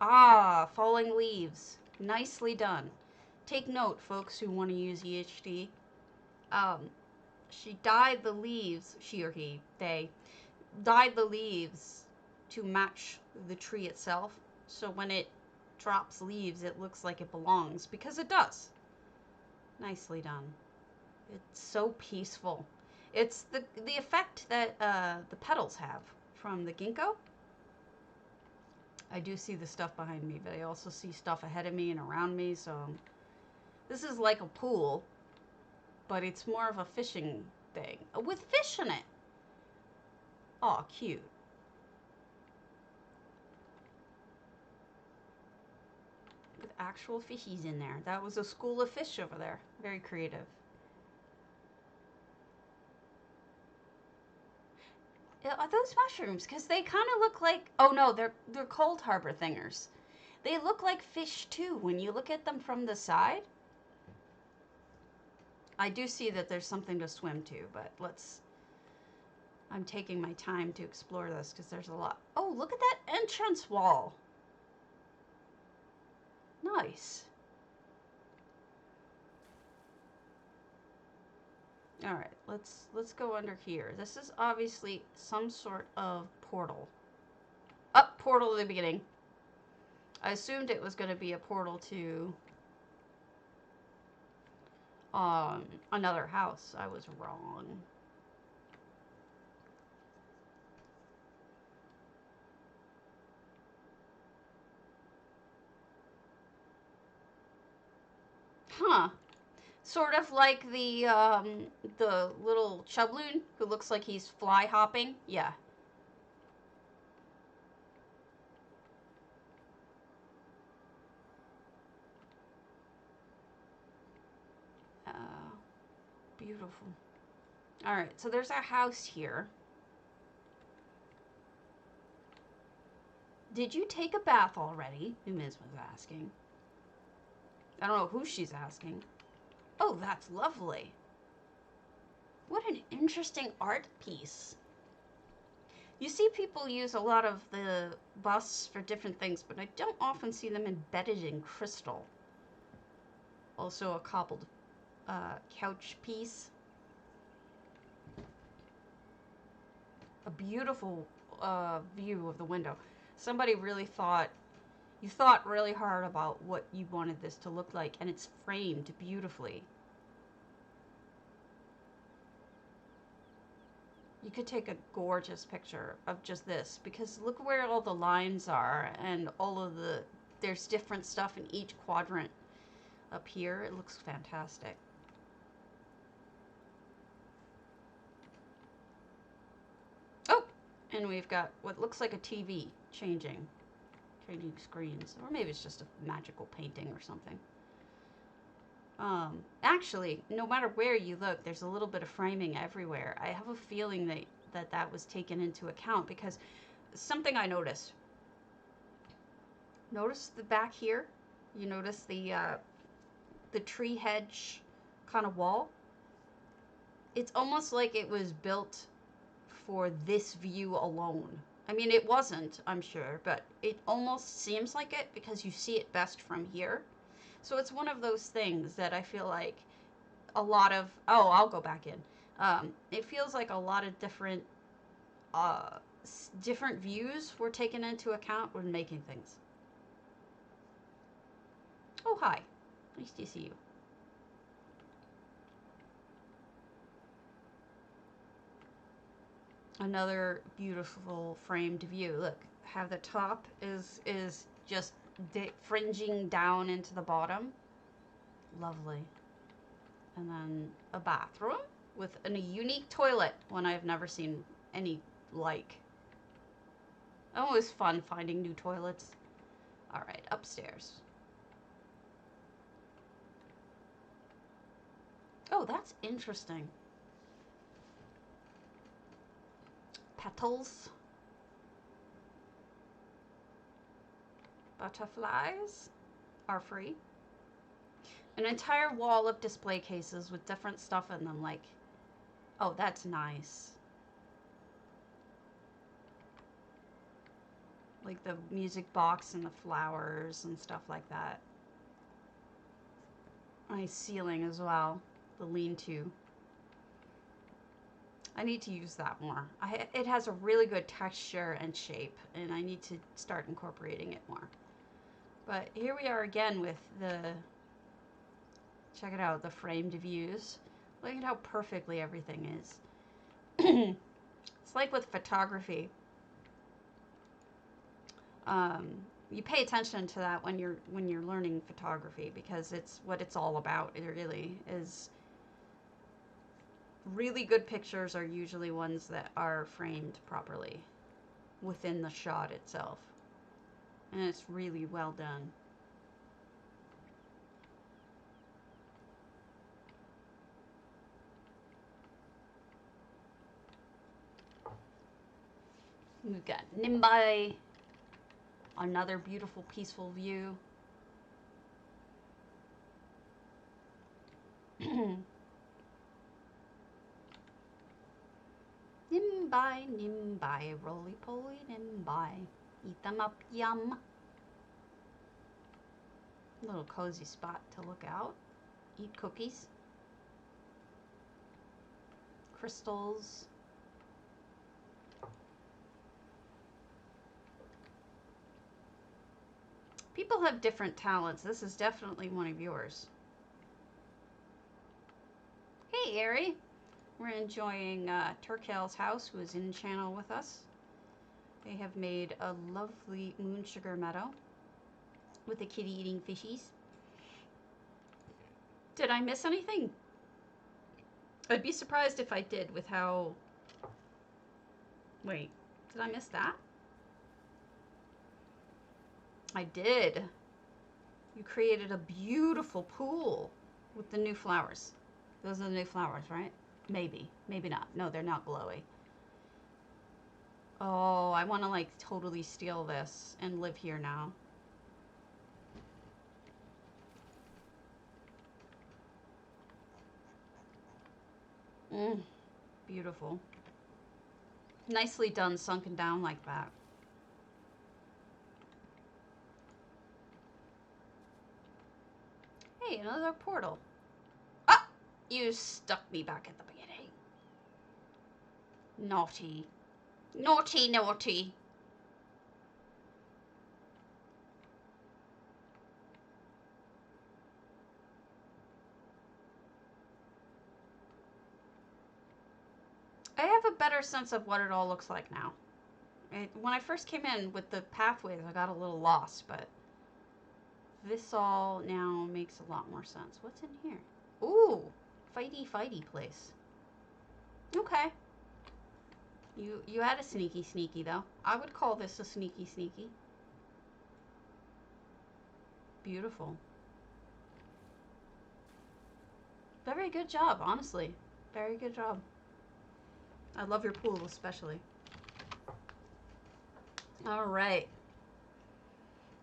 Ah, falling leaves. Nicely done. Take note, folks who want to use EHD. She dyed the leaves, she or he, they, dyed the leaves to match the tree itself. So when it drops leaves, it looks like it belongs, because it does. Nicely done. It's so peaceful. It's the effect that the petals have from the ginkgo. I do see the stuff behind me, but I also see stuff ahead of me and around me, so this is like a pool, but it's more of a fishing thing with fish in it. Aw, cute. With actual fishies in there. That was a school of fish over there. Very creative. Are those mushrooms? Because they kind of look like... Oh, no, they're cold harbor thingers. They look like fish, too, when you look at them from the side. I do see that there's something to swim to, but let's... I'm taking my time to explore this because there's a lot. Oh, look at that entrance wall. Nice. All right, let's go under here. This is obviously some sort of portal. Up, portal to the beginning. I assumed it was going to be a portal to another house. I was wrong. Huh. Sort of like the little chubloon who looks like he's fly hopping. Yeah. Beautiful. All right, so there's a house here. Did you take a bath already? Umiz was asking. I don't know who she's asking. Oh, that's lovely. What an interesting art piece. You see people use a lot of the busts for different things, but I don't often see them embedded in crystal. Also a cobbled couch piece. A beautiful view of the window. Somebody really thought, you thought really hard about what you wanted this to look like, and it's framed beautifully. You could take a gorgeous picture of just this, because look where all the lines are, and all of the, there's different stuff in each quadrant up here. It looks fantastic. Oh, and we've got what looks like a TV changing screens, or maybe it's just a magical painting or something. Actually, no matter where you look, there's a little bit of framing everywhere. I have a feeling that was taken into account, because something I noticed. Notice the back here? You notice the tree hedge kind of wall? It's almost like it was built for this view alone. I mean, it wasn't, I'm sure, but it almost seems like it because you see it best from here. So it's one of those things that I feel like a lot of... Oh, I'll go back in. It feels like a lot of different views were taken into account when making things. Oh, hi. Nice to see you. Another beautiful framed view. Look, how the top is just fringing down into the bottom. Lovely. And then a bathroom with a unique toilet, one I've never seen any like. Always fun finding new toilets. All right, upstairs. Oh, that's interesting. Petals. butterflies are free. An entire wall of display cases with different stuff in them, like, oh, that's nice. Like the music box and the flowers and stuff like that. Nice ceiling as well, the lean-to. I need to use that more. It has a really good texture and shape, and I need to start incorporating it more. But here we are again with the, check it out, the framed views. Look at how perfectly everything is. It's like with photography. You pay attention to that when you're learning photography, because it's what it's all about. It really is. Really good pictures are usually ones that are framed properly within the shot itself, and it's really well done. We've got Nimbai, another beautiful, peaceful view. Nimbai, Nimbai, roly-poly Nimbai. Eat them up, yum. Little cozy spot to look out. Eat cookies. Crystals. People have different talents. This is definitely one of yours. Hey, Ari. We're enjoying Turcaill's house, who is in channel with us. They have made a lovely moonsugar meadow with the kitty eating fishies. Did I miss anything? I'd be surprised if I did with how... Wait, did I miss that? I did. You created a beautiful pool with the new flowers. Those are the new flowers, right? Maybe. Maybe not. No, they're not glowy. Oh, I want to like totally steal this and live here now. Beautiful. Nicely done, sunken down like that. Hey, another portal. Ah! You stuck me back at the beginning. Naughty. Naughty, naughty. I have a better sense of what it all looks like now. When I first came in with the pathways, I got a little lost, but this all now makes a lot more sense. What's in here? Ooh, fighty place. Okay. You had a sneaky though. I would call this a sneaky. Beautiful. Very good job, honestly. Very good job. I love your pool especially. All right.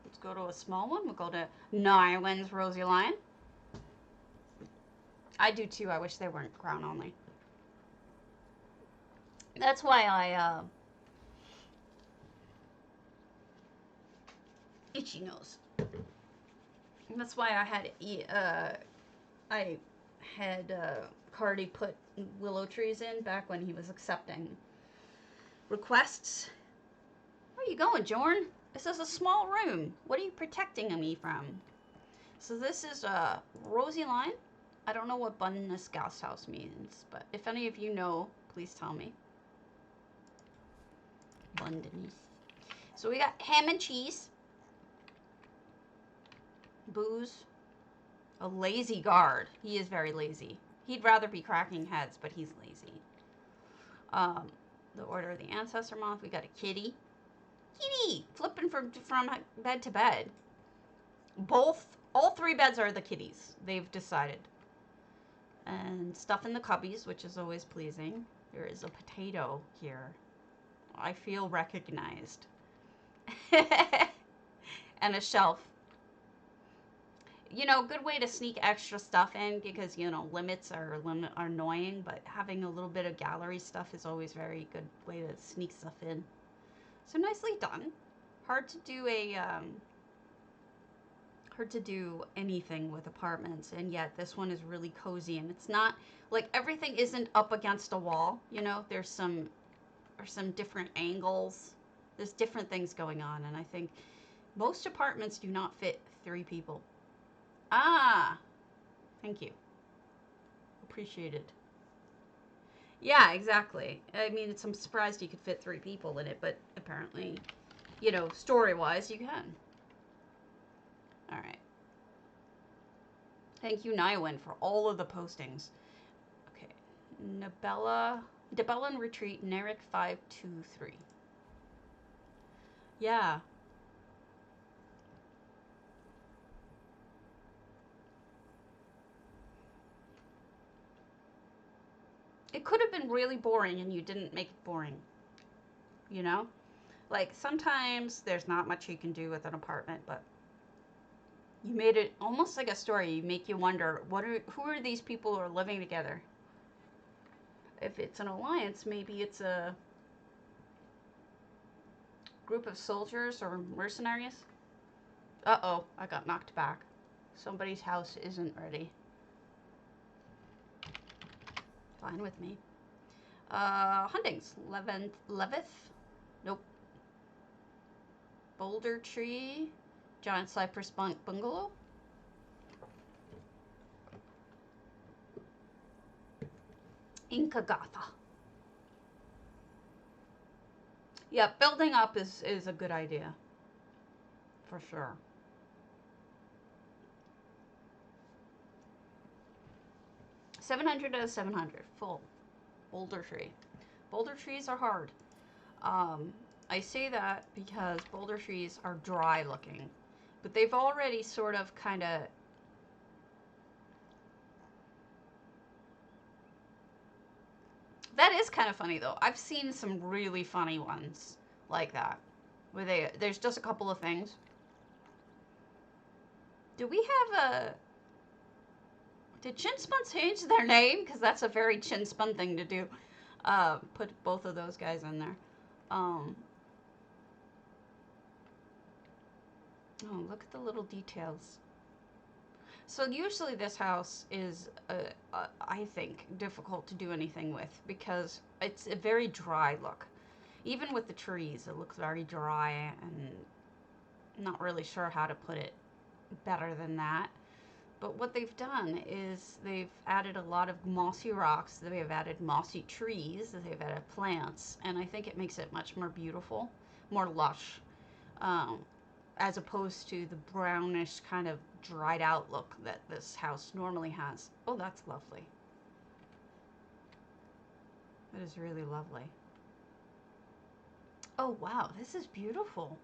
Let's go to a small one. We'll go to Niawyn's Rosy Lion. I do too. I wish they weren't crown only. That's why I, itchy nose. That's why I had Cardi put willow trees in back when he was accepting requests. Where are you going, Jorn? This is a small room. What are you protecting me from? So this is a Rosy Lion. I don't know what Bundes Gasthaus means, but if any of you know, please tell me. Bundes. So we got ham and cheese. Booze. A lazy guard. He is very lazy. He'd rather be cracking heads, but he's lazy. The Order of the Ancestor Moth. We got a kitty. Kitty! Flipping from bed to bed. All three beds are the kitties. They've decided. And stuff in the cubbies, which is always pleasing. There is a potato here. I feel recognized. and a shelf. You know, good way to sneak extra stuff in because, you know, limits are annoying, but having a little bit of gallery stuff is always very good way to sneak stuff in. So nicely done. Hard to do anything with apartments, and yet this one is really cozy, and it's not like everything isn't up against a wall, you know. There's some different angles. There's different things going on, and I think most apartments do not fit 3 people. Ah, thank you. Appreciated. Yeah, exactly. I mean, I'm surprised you could fit 3 people in it, but apparently, you know, story-wise, you can. All right. Thank you, Niawyn, for all of the postings. Okay. Debellan Retreat, Narek 523. Yeah. It could have been really boring and you didn't make it boring. You know? Like, sometimes there's not much you can do with an apartment, but you made it almost like a story. You make you wonder, who are these people who are living together? If it's an alliance, maybe it's a group of soldiers or mercenaries. Uh-oh, I got knocked back. Somebody's house isn't ready. Fine with me. Huntings. Levith? Nope. Bouldertree. Giant Cypress Bungalow. InkaAgatha. Yeah, building up is a good idea. For sure. $700 out of 700. Full. Boulder tree. Boulder trees are hard. I say that because boulder trees are dry looking. But they've already sort of kind of... That is kind of funny though. I've seen some really funny ones like that. Where there's just a couple of things. Do we have a... Did Chinspun change their name? Because that's a very Chinspun thing to do. Put both of those guys in there. Oh, look at the little details. So usually this house is, I think, difficult to do anything with because it's a very dry look. Even with the trees, it looks very dry and not really sure how to put it better than that. But what they've done is they've added a lot of mossy rocks, they've added mossy trees, they've added plants, and I think it makes it much more beautiful, more lush, as opposed to the brownish kind of dried out look that this house normally has. Oh, that's lovely. That is really lovely. Oh, wow, this is beautiful.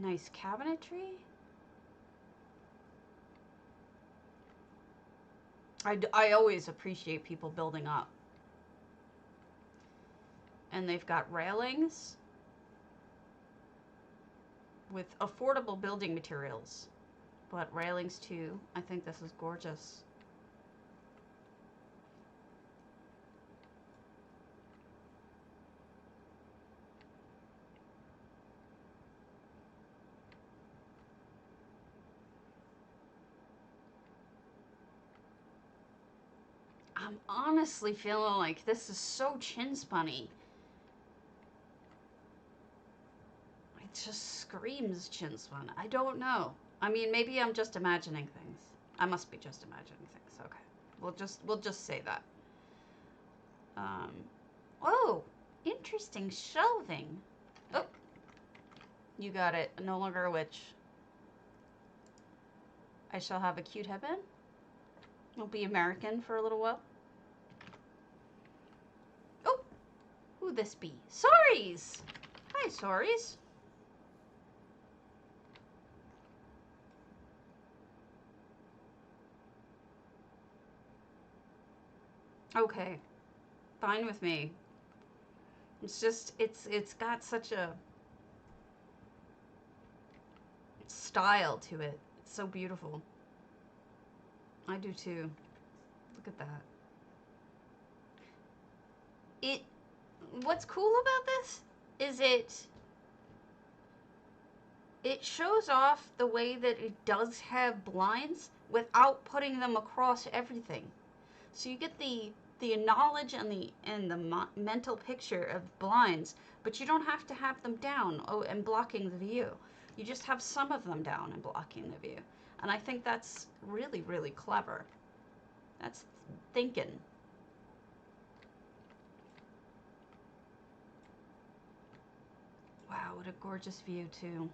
Nice cabinetry. I always appreciate people building up. And they've got railings with affordable building materials. But railings too. I think this is gorgeous. I'm honestly feeling like this is so chin-spunny. It just screams chin-spun. I don't know. I mean, maybe I'm just imagining things. I must be just imagining things. Okay. We'll just say that. Oh, interesting shelving. Oh, you got it. No longer a witch. I shall have a cute headband. I'll be American for a little while. Oh, who this be? Sorries. Hi, Sorries. Okay, fine with me. It's just, it's got such a... style to it. It's so beautiful. I do too. Look at that. What's cool about this is it shows off the way that it does have blinds without putting them across everything. So you get the knowledge and the mental picture of blinds, but you don't have to have them down and blocking the view. You just have some of them down and blocking the view. And I think that's really, really clever. That's thinking. Wow, what a gorgeous view too.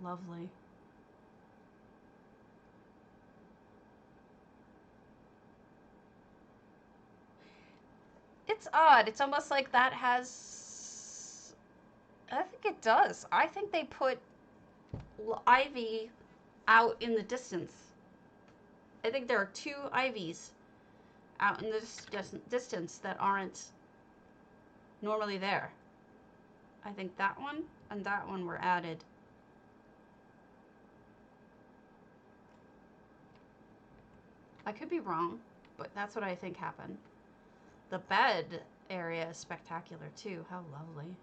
Lovely. It's odd. It's almost like that has... I think it does. I think they put ivy out in the distance. I think there are 2 ivies out in the distance that aren't normally there. I think that one and that one were added. I could be wrong, but that's what I think happened. The bed area is spectacular too. How lovely.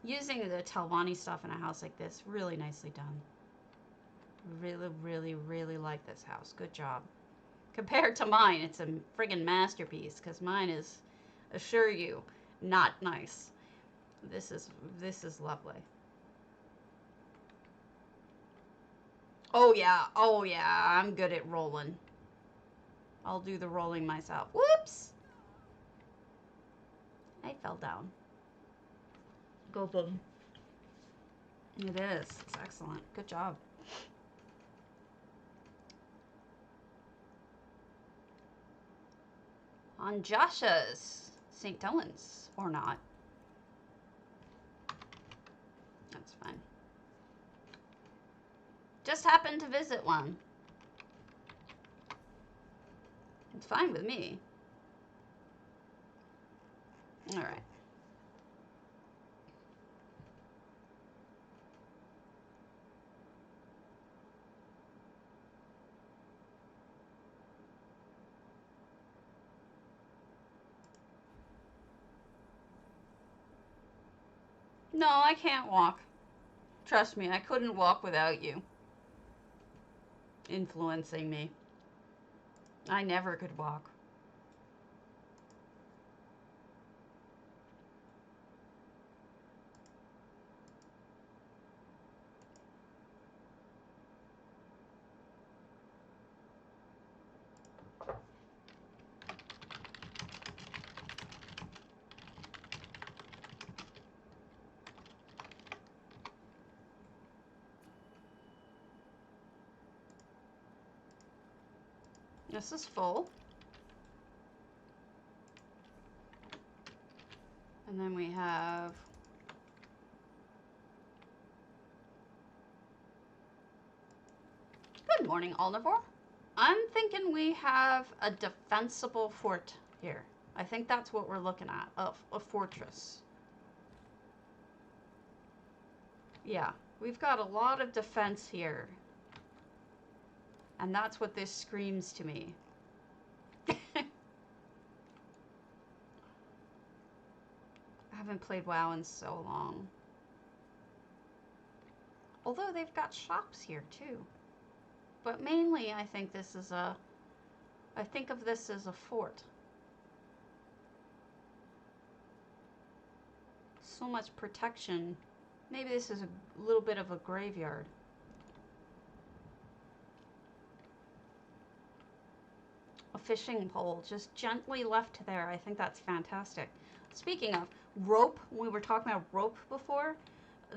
Using the Talwani stuff in a house like this, really nicely done. Really, really, really like this house. Good job. Compared to mine, it's a friggin' masterpiece, because mine is, assure you, not nice. This is lovely. Oh yeah, I'm good at rolling. I'll do the rolling myself. Whoops! I fell down. Go boom. It is. It's excellent. Good job. On Josh's St. Dylan's, or not. That's fine. Just happened to visit one. It's fine with me. All right. No, I can't walk. Trust me, I couldn't walk without you influencing me. I never could walk. This is full. And then we have good morning, Omnivore. I'm thinking we have a defensible fort here. I think that's what we're looking at, a fortress. Yeah, we've got a lot of defense here. And that's what this screams to me. I haven't played WoW in so long. Although they've got shops here too. But mainly I think this is I think of this as a fort. So much protection. Maybe this is a little bit of a graveyard. A fishing pole just gently left there. I think that's fantastic. Speaking of rope, we were talking about rope before.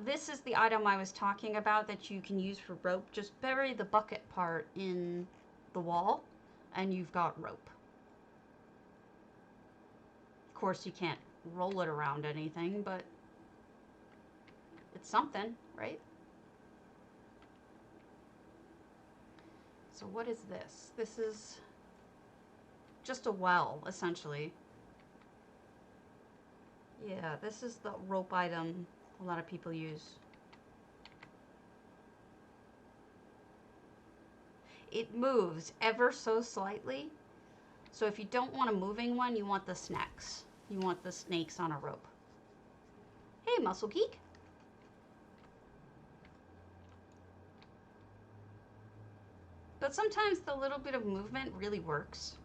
This is the item I was talking about that you can use for rope. Just bury the bucket part in the wall and you've got rope. Of course, you can't roll it around anything, but it's something, right? So what is this? This is just a well, essentially. Yeah, this is the rope item a lot of people use. it moves ever so slightly. So if you don't want a moving one, you want the snacks. You want the snakes on a rope. Hey, Muscle Geek. But sometimes the little bit of movement really works.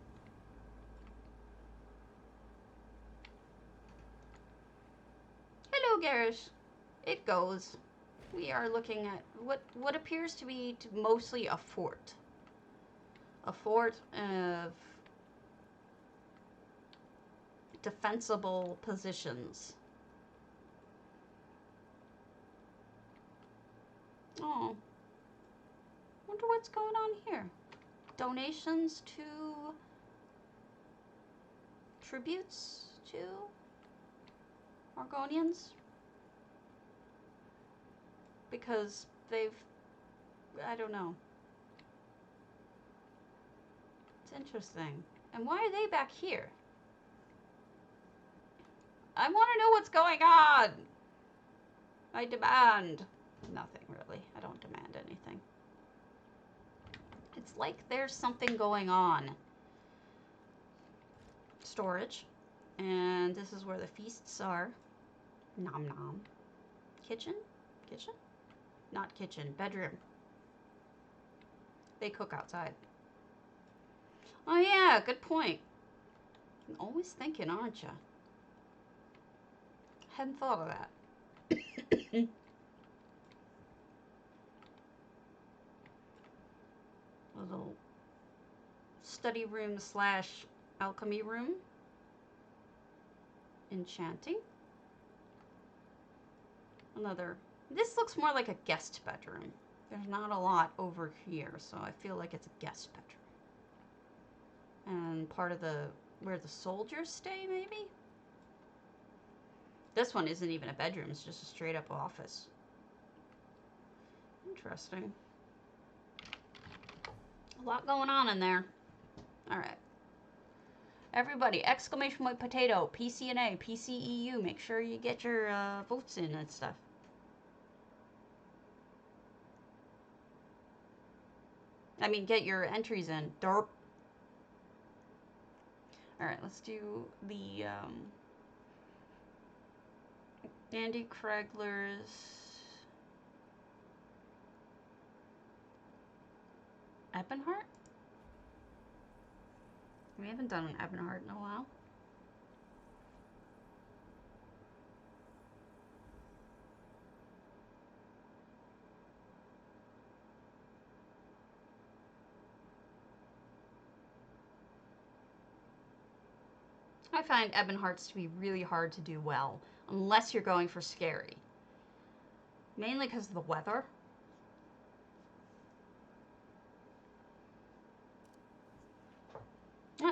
Hello, Garish. It goes. We are looking at what appears to be mostly a fort. A fort of defensible positions. Oh. Wonder what's going on here. Donations to tributes to Argonians? Because they've, I don't know. It's interesting. And why are they back here? I want to know what's going on. I demand nothing, really. I don't demand anything. It's like there's something going on. Storage. And this is where the feasts are. Nom nom. Kitchen? Kitchen? Not kitchen. Bedroom. They cook outside. Oh yeah, good point. You're always thinking, aren't you? Hadn't thought of that. Little study room slash alchemy room. Enchanting. Another. This looks more like a guest bedroom. There's not a lot over here, so I feel like it's a guest bedroom. And part of the where the soldiers stay, maybe? This one isn't even a bedroom, it's just a straight up office. Interesting. A lot going on in there. Alright. Everybody, exclamation point potato, PCNA, PCEU, make sure you get your votes in and stuff. I mean, get your entries in. Derp. Alright, let's do the andikragler's ebonheart? We haven't done an ebonheart in a while. I find ebonhearts to be really hard to do well, unless you're going for scary. Mainly because of the weather.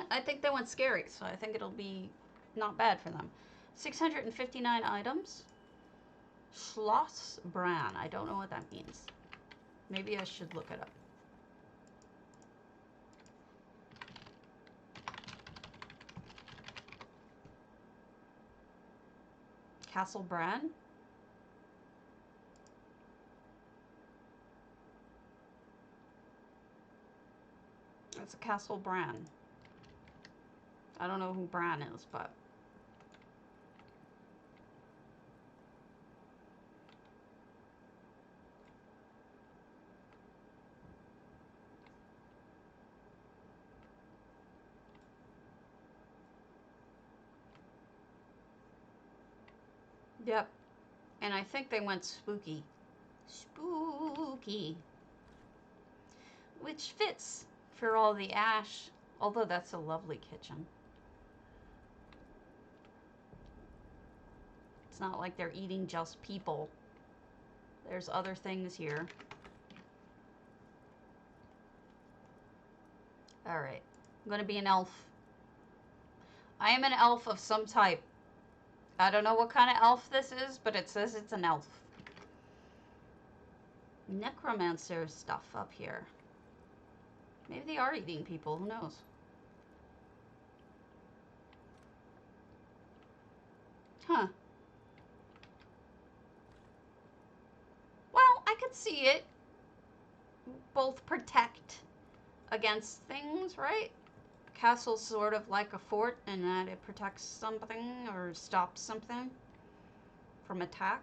I think they went scary, so I think it'll be not bad for them. 659 items. Schloss Bran. I don't know what that means. Maybe I should look it up. Castle Bran. It's a Castle Bran. I don't know who Bran is, but... Yep. And I think they went spooky. Spooky. Which fits for all the ash. Although that's a lovely kitchen. It's not like they're eating just people. There's other things here. Alright. I'm gonna be an elf. I am an elf of some type. I don't know what kind of elf this is, but it says it's an elf. Necromancer stuff up here. Maybe they are eating people, who knows? Huh. Well, I could see it. Both protect against things, right? Castle's sort of like a fort in that it protects something or stops something from attack.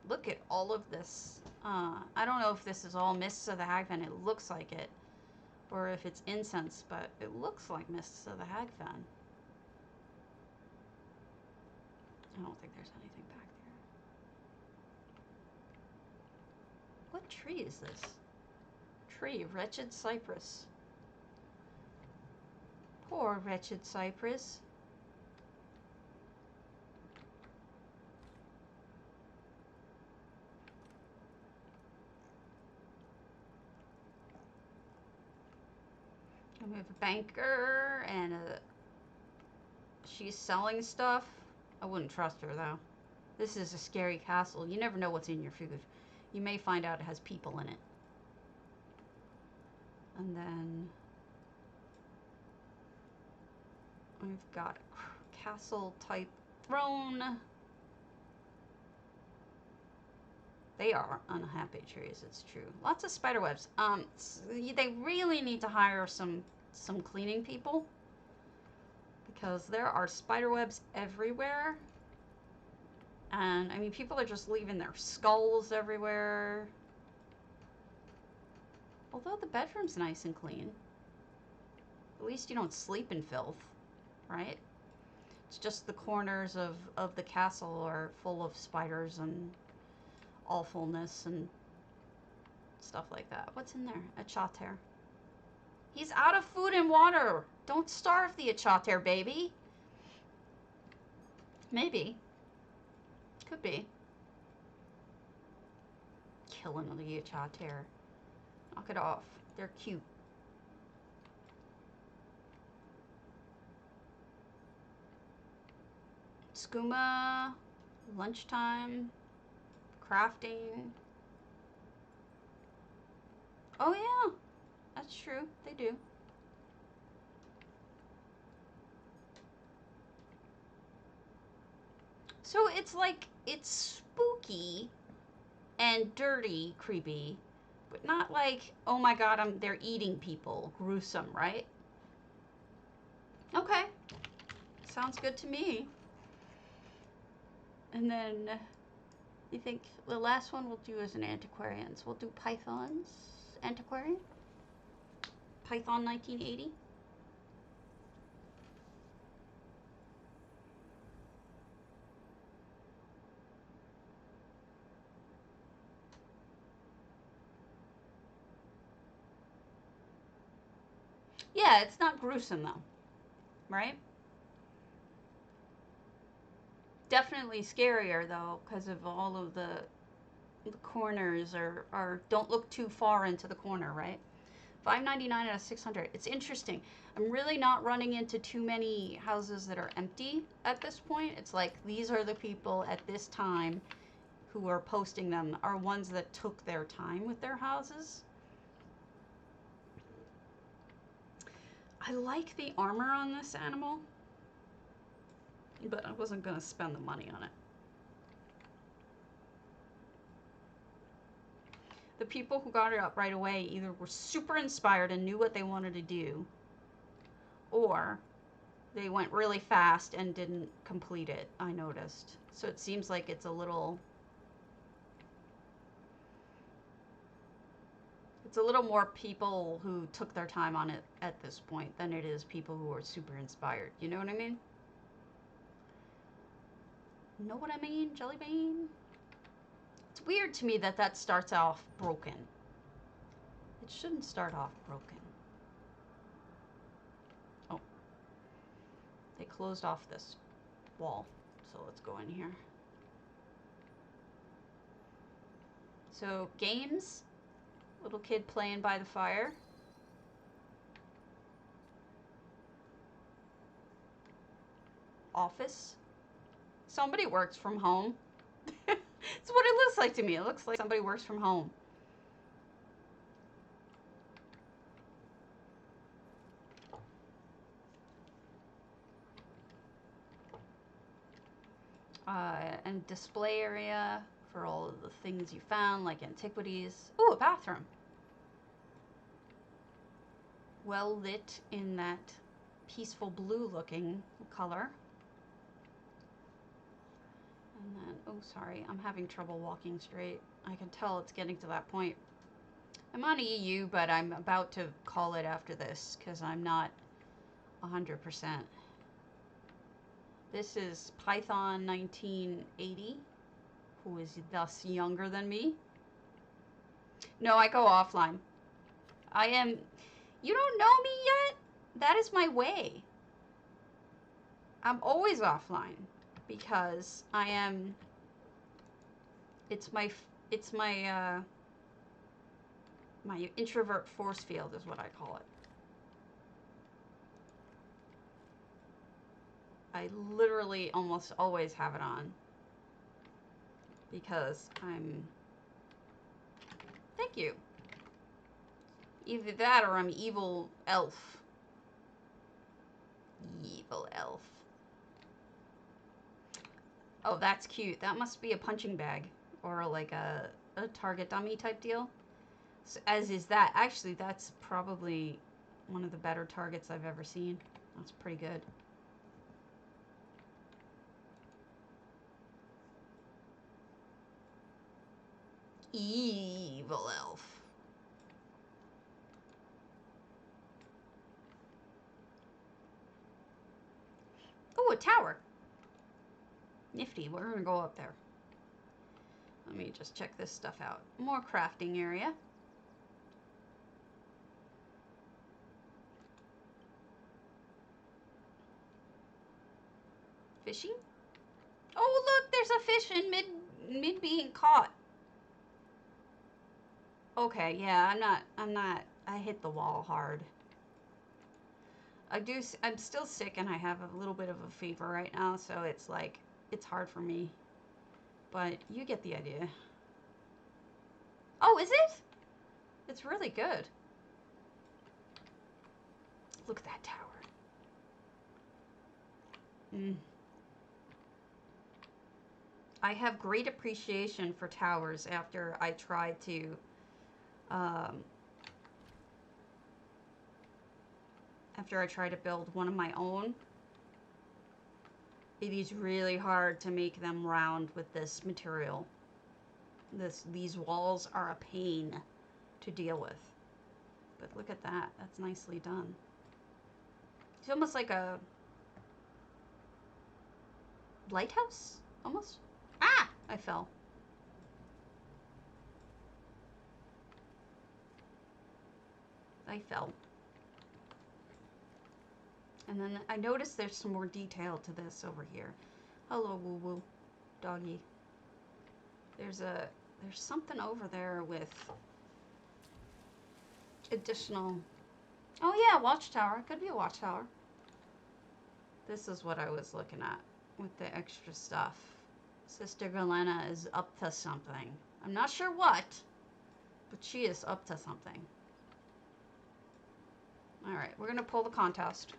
Look at all of this. I don't know if this is all mists of the Hagfen. It looks like it. Or if it's incense, but it looks like mists of the Hagfen. I don't think there's anything back there. What tree is this? Tree, wretched cypress. Poor wretched cypress. And we have a banker and she's selling stuff. I wouldn't trust her though. This is a scary castle. You never know what's in your food. You may find out it has people in it. And then we've got a castle type throne. They are unhappy trees, it's true. Lots of spider webs. They really need to hire some cleaning people because there are spider webs everywhere. And I mean, people are just leaving their skulls everywhere. Although the bedroom's nice and clean. At least you don't sleep in filth, right? It's just the corners of the castle are full of spiders and awfulness and stuff like that. What's in there? A chater. He's out of food and water. Don't starve the chater, baby. Maybe. Could be. Killing the chater. Knock it off. They're cute. Skooma. Lunchtime. Crafting. Oh yeah. That's true. They do. So it's like, it's spooky and dirty, creepy, but not like, oh my god, they're eating people. Gruesome, right? Okay. Sounds good to me. And then, you think the last one we'll do is an antiquarians. We'll do pythons. Antiquarian? Python 1980. Yeah, it's not gruesome though, right? Definitely scarier though, because of all of the corners are don't look too far into the corner, right? $5.99 out of 600. It's interesting. I'm really not running into too many houses that are empty at this point. It's like these are the people at this time who are posting them are ones that took their time with their houses. I like the armor on this animal, but I wasn't going to spend the money on it. The people who got it up right away either were super inspired and knew what they wanted to do, or they went really fast and didn't complete it, I noticed. So it seems like it's a little more people who took their time on it at this point than it is people who are super inspired. You know what I mean? Know what I mean, Jellybean? It's weird to me that that starts off broken. It shouldn't start off broken. Oh. They closed off this wall. So let's go in here. So, games. Little kid playing by the fire. Office. Somebody works from home. It's what it looks like to me. It looks like somebody works from home. And display area for all of the things you found, like antiquities. Ooh, a bathroom. well lit in that peaceful blue looking color. And then, oh sorry, I'm having trouble walking straight. I can tell it's getting to that point. I'm on EU, but I'm about to call it after this because I'm not 100%. This is Python 1980, who is thus younger than me. No, I go offline. I am... You don't know me yet? That is my way. I'm always offline because I am... It's my my introvert force field is what I call it. I literally almost always have it on because I'm... Thank you. Either that or I'm evil elf. Evil elf. Oh, that's cute. That must be a punching bag or like a target dummy type deal. So, as is that. Actually, that's probably one of the better targets I've ever seen. That's pretty good. Evil elf. Oh, a tower. Nifty. We're gonna go up there. Let me just check this stuff out. More crafting area. Fishing? Oh, look, there's a fish in mid being caught. Okay, yeah, I'm not, I hit the wall hard. I'm still sick and I have a little bit of a fever right now, so it's like, it's hard for me. But you get the idea. Oh, is it? It's really good. Look at that tower. I have great appreciation for towers after I tried to build one of my own. It is really hard to make them round with this material. These walls are a pain to deal with. But look at that. That's nicely done. It's almost like a lighthouse, almost. Ah! I fell. I fell. And then I noticed there's some more detail to this over here. Hello, woo woo, doggy. There's something over there with additional. Oh yeah, watchtower. It could be a watchtower. This is what I was looking at with the extra stuff. Sister Galena is up to something. I'm not sure what, but she is up to something. Alright, we're going to pull the contest.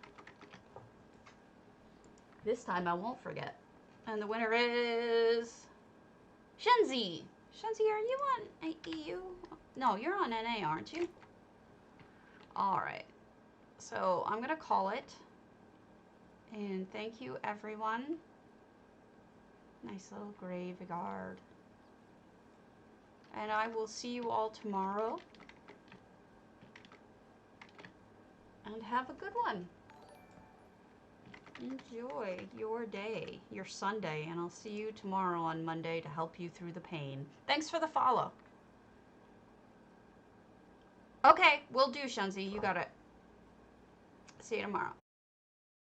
This time I won't forget. And the winner is... Shenzi! Shenzi, are you on EU? No, you're on NA, aren't you? Alright. So, I'm going to call it. And thank you, everyone. Nice little graveyard. And I will see you all tomorrow. And have a good one. Enjoy your day, your Sunday, and I'll see you tomorrow on Monday to help you through the pain. Thanks for the follow. Okay, will do, Shenzi. You got it. See you tomorrow.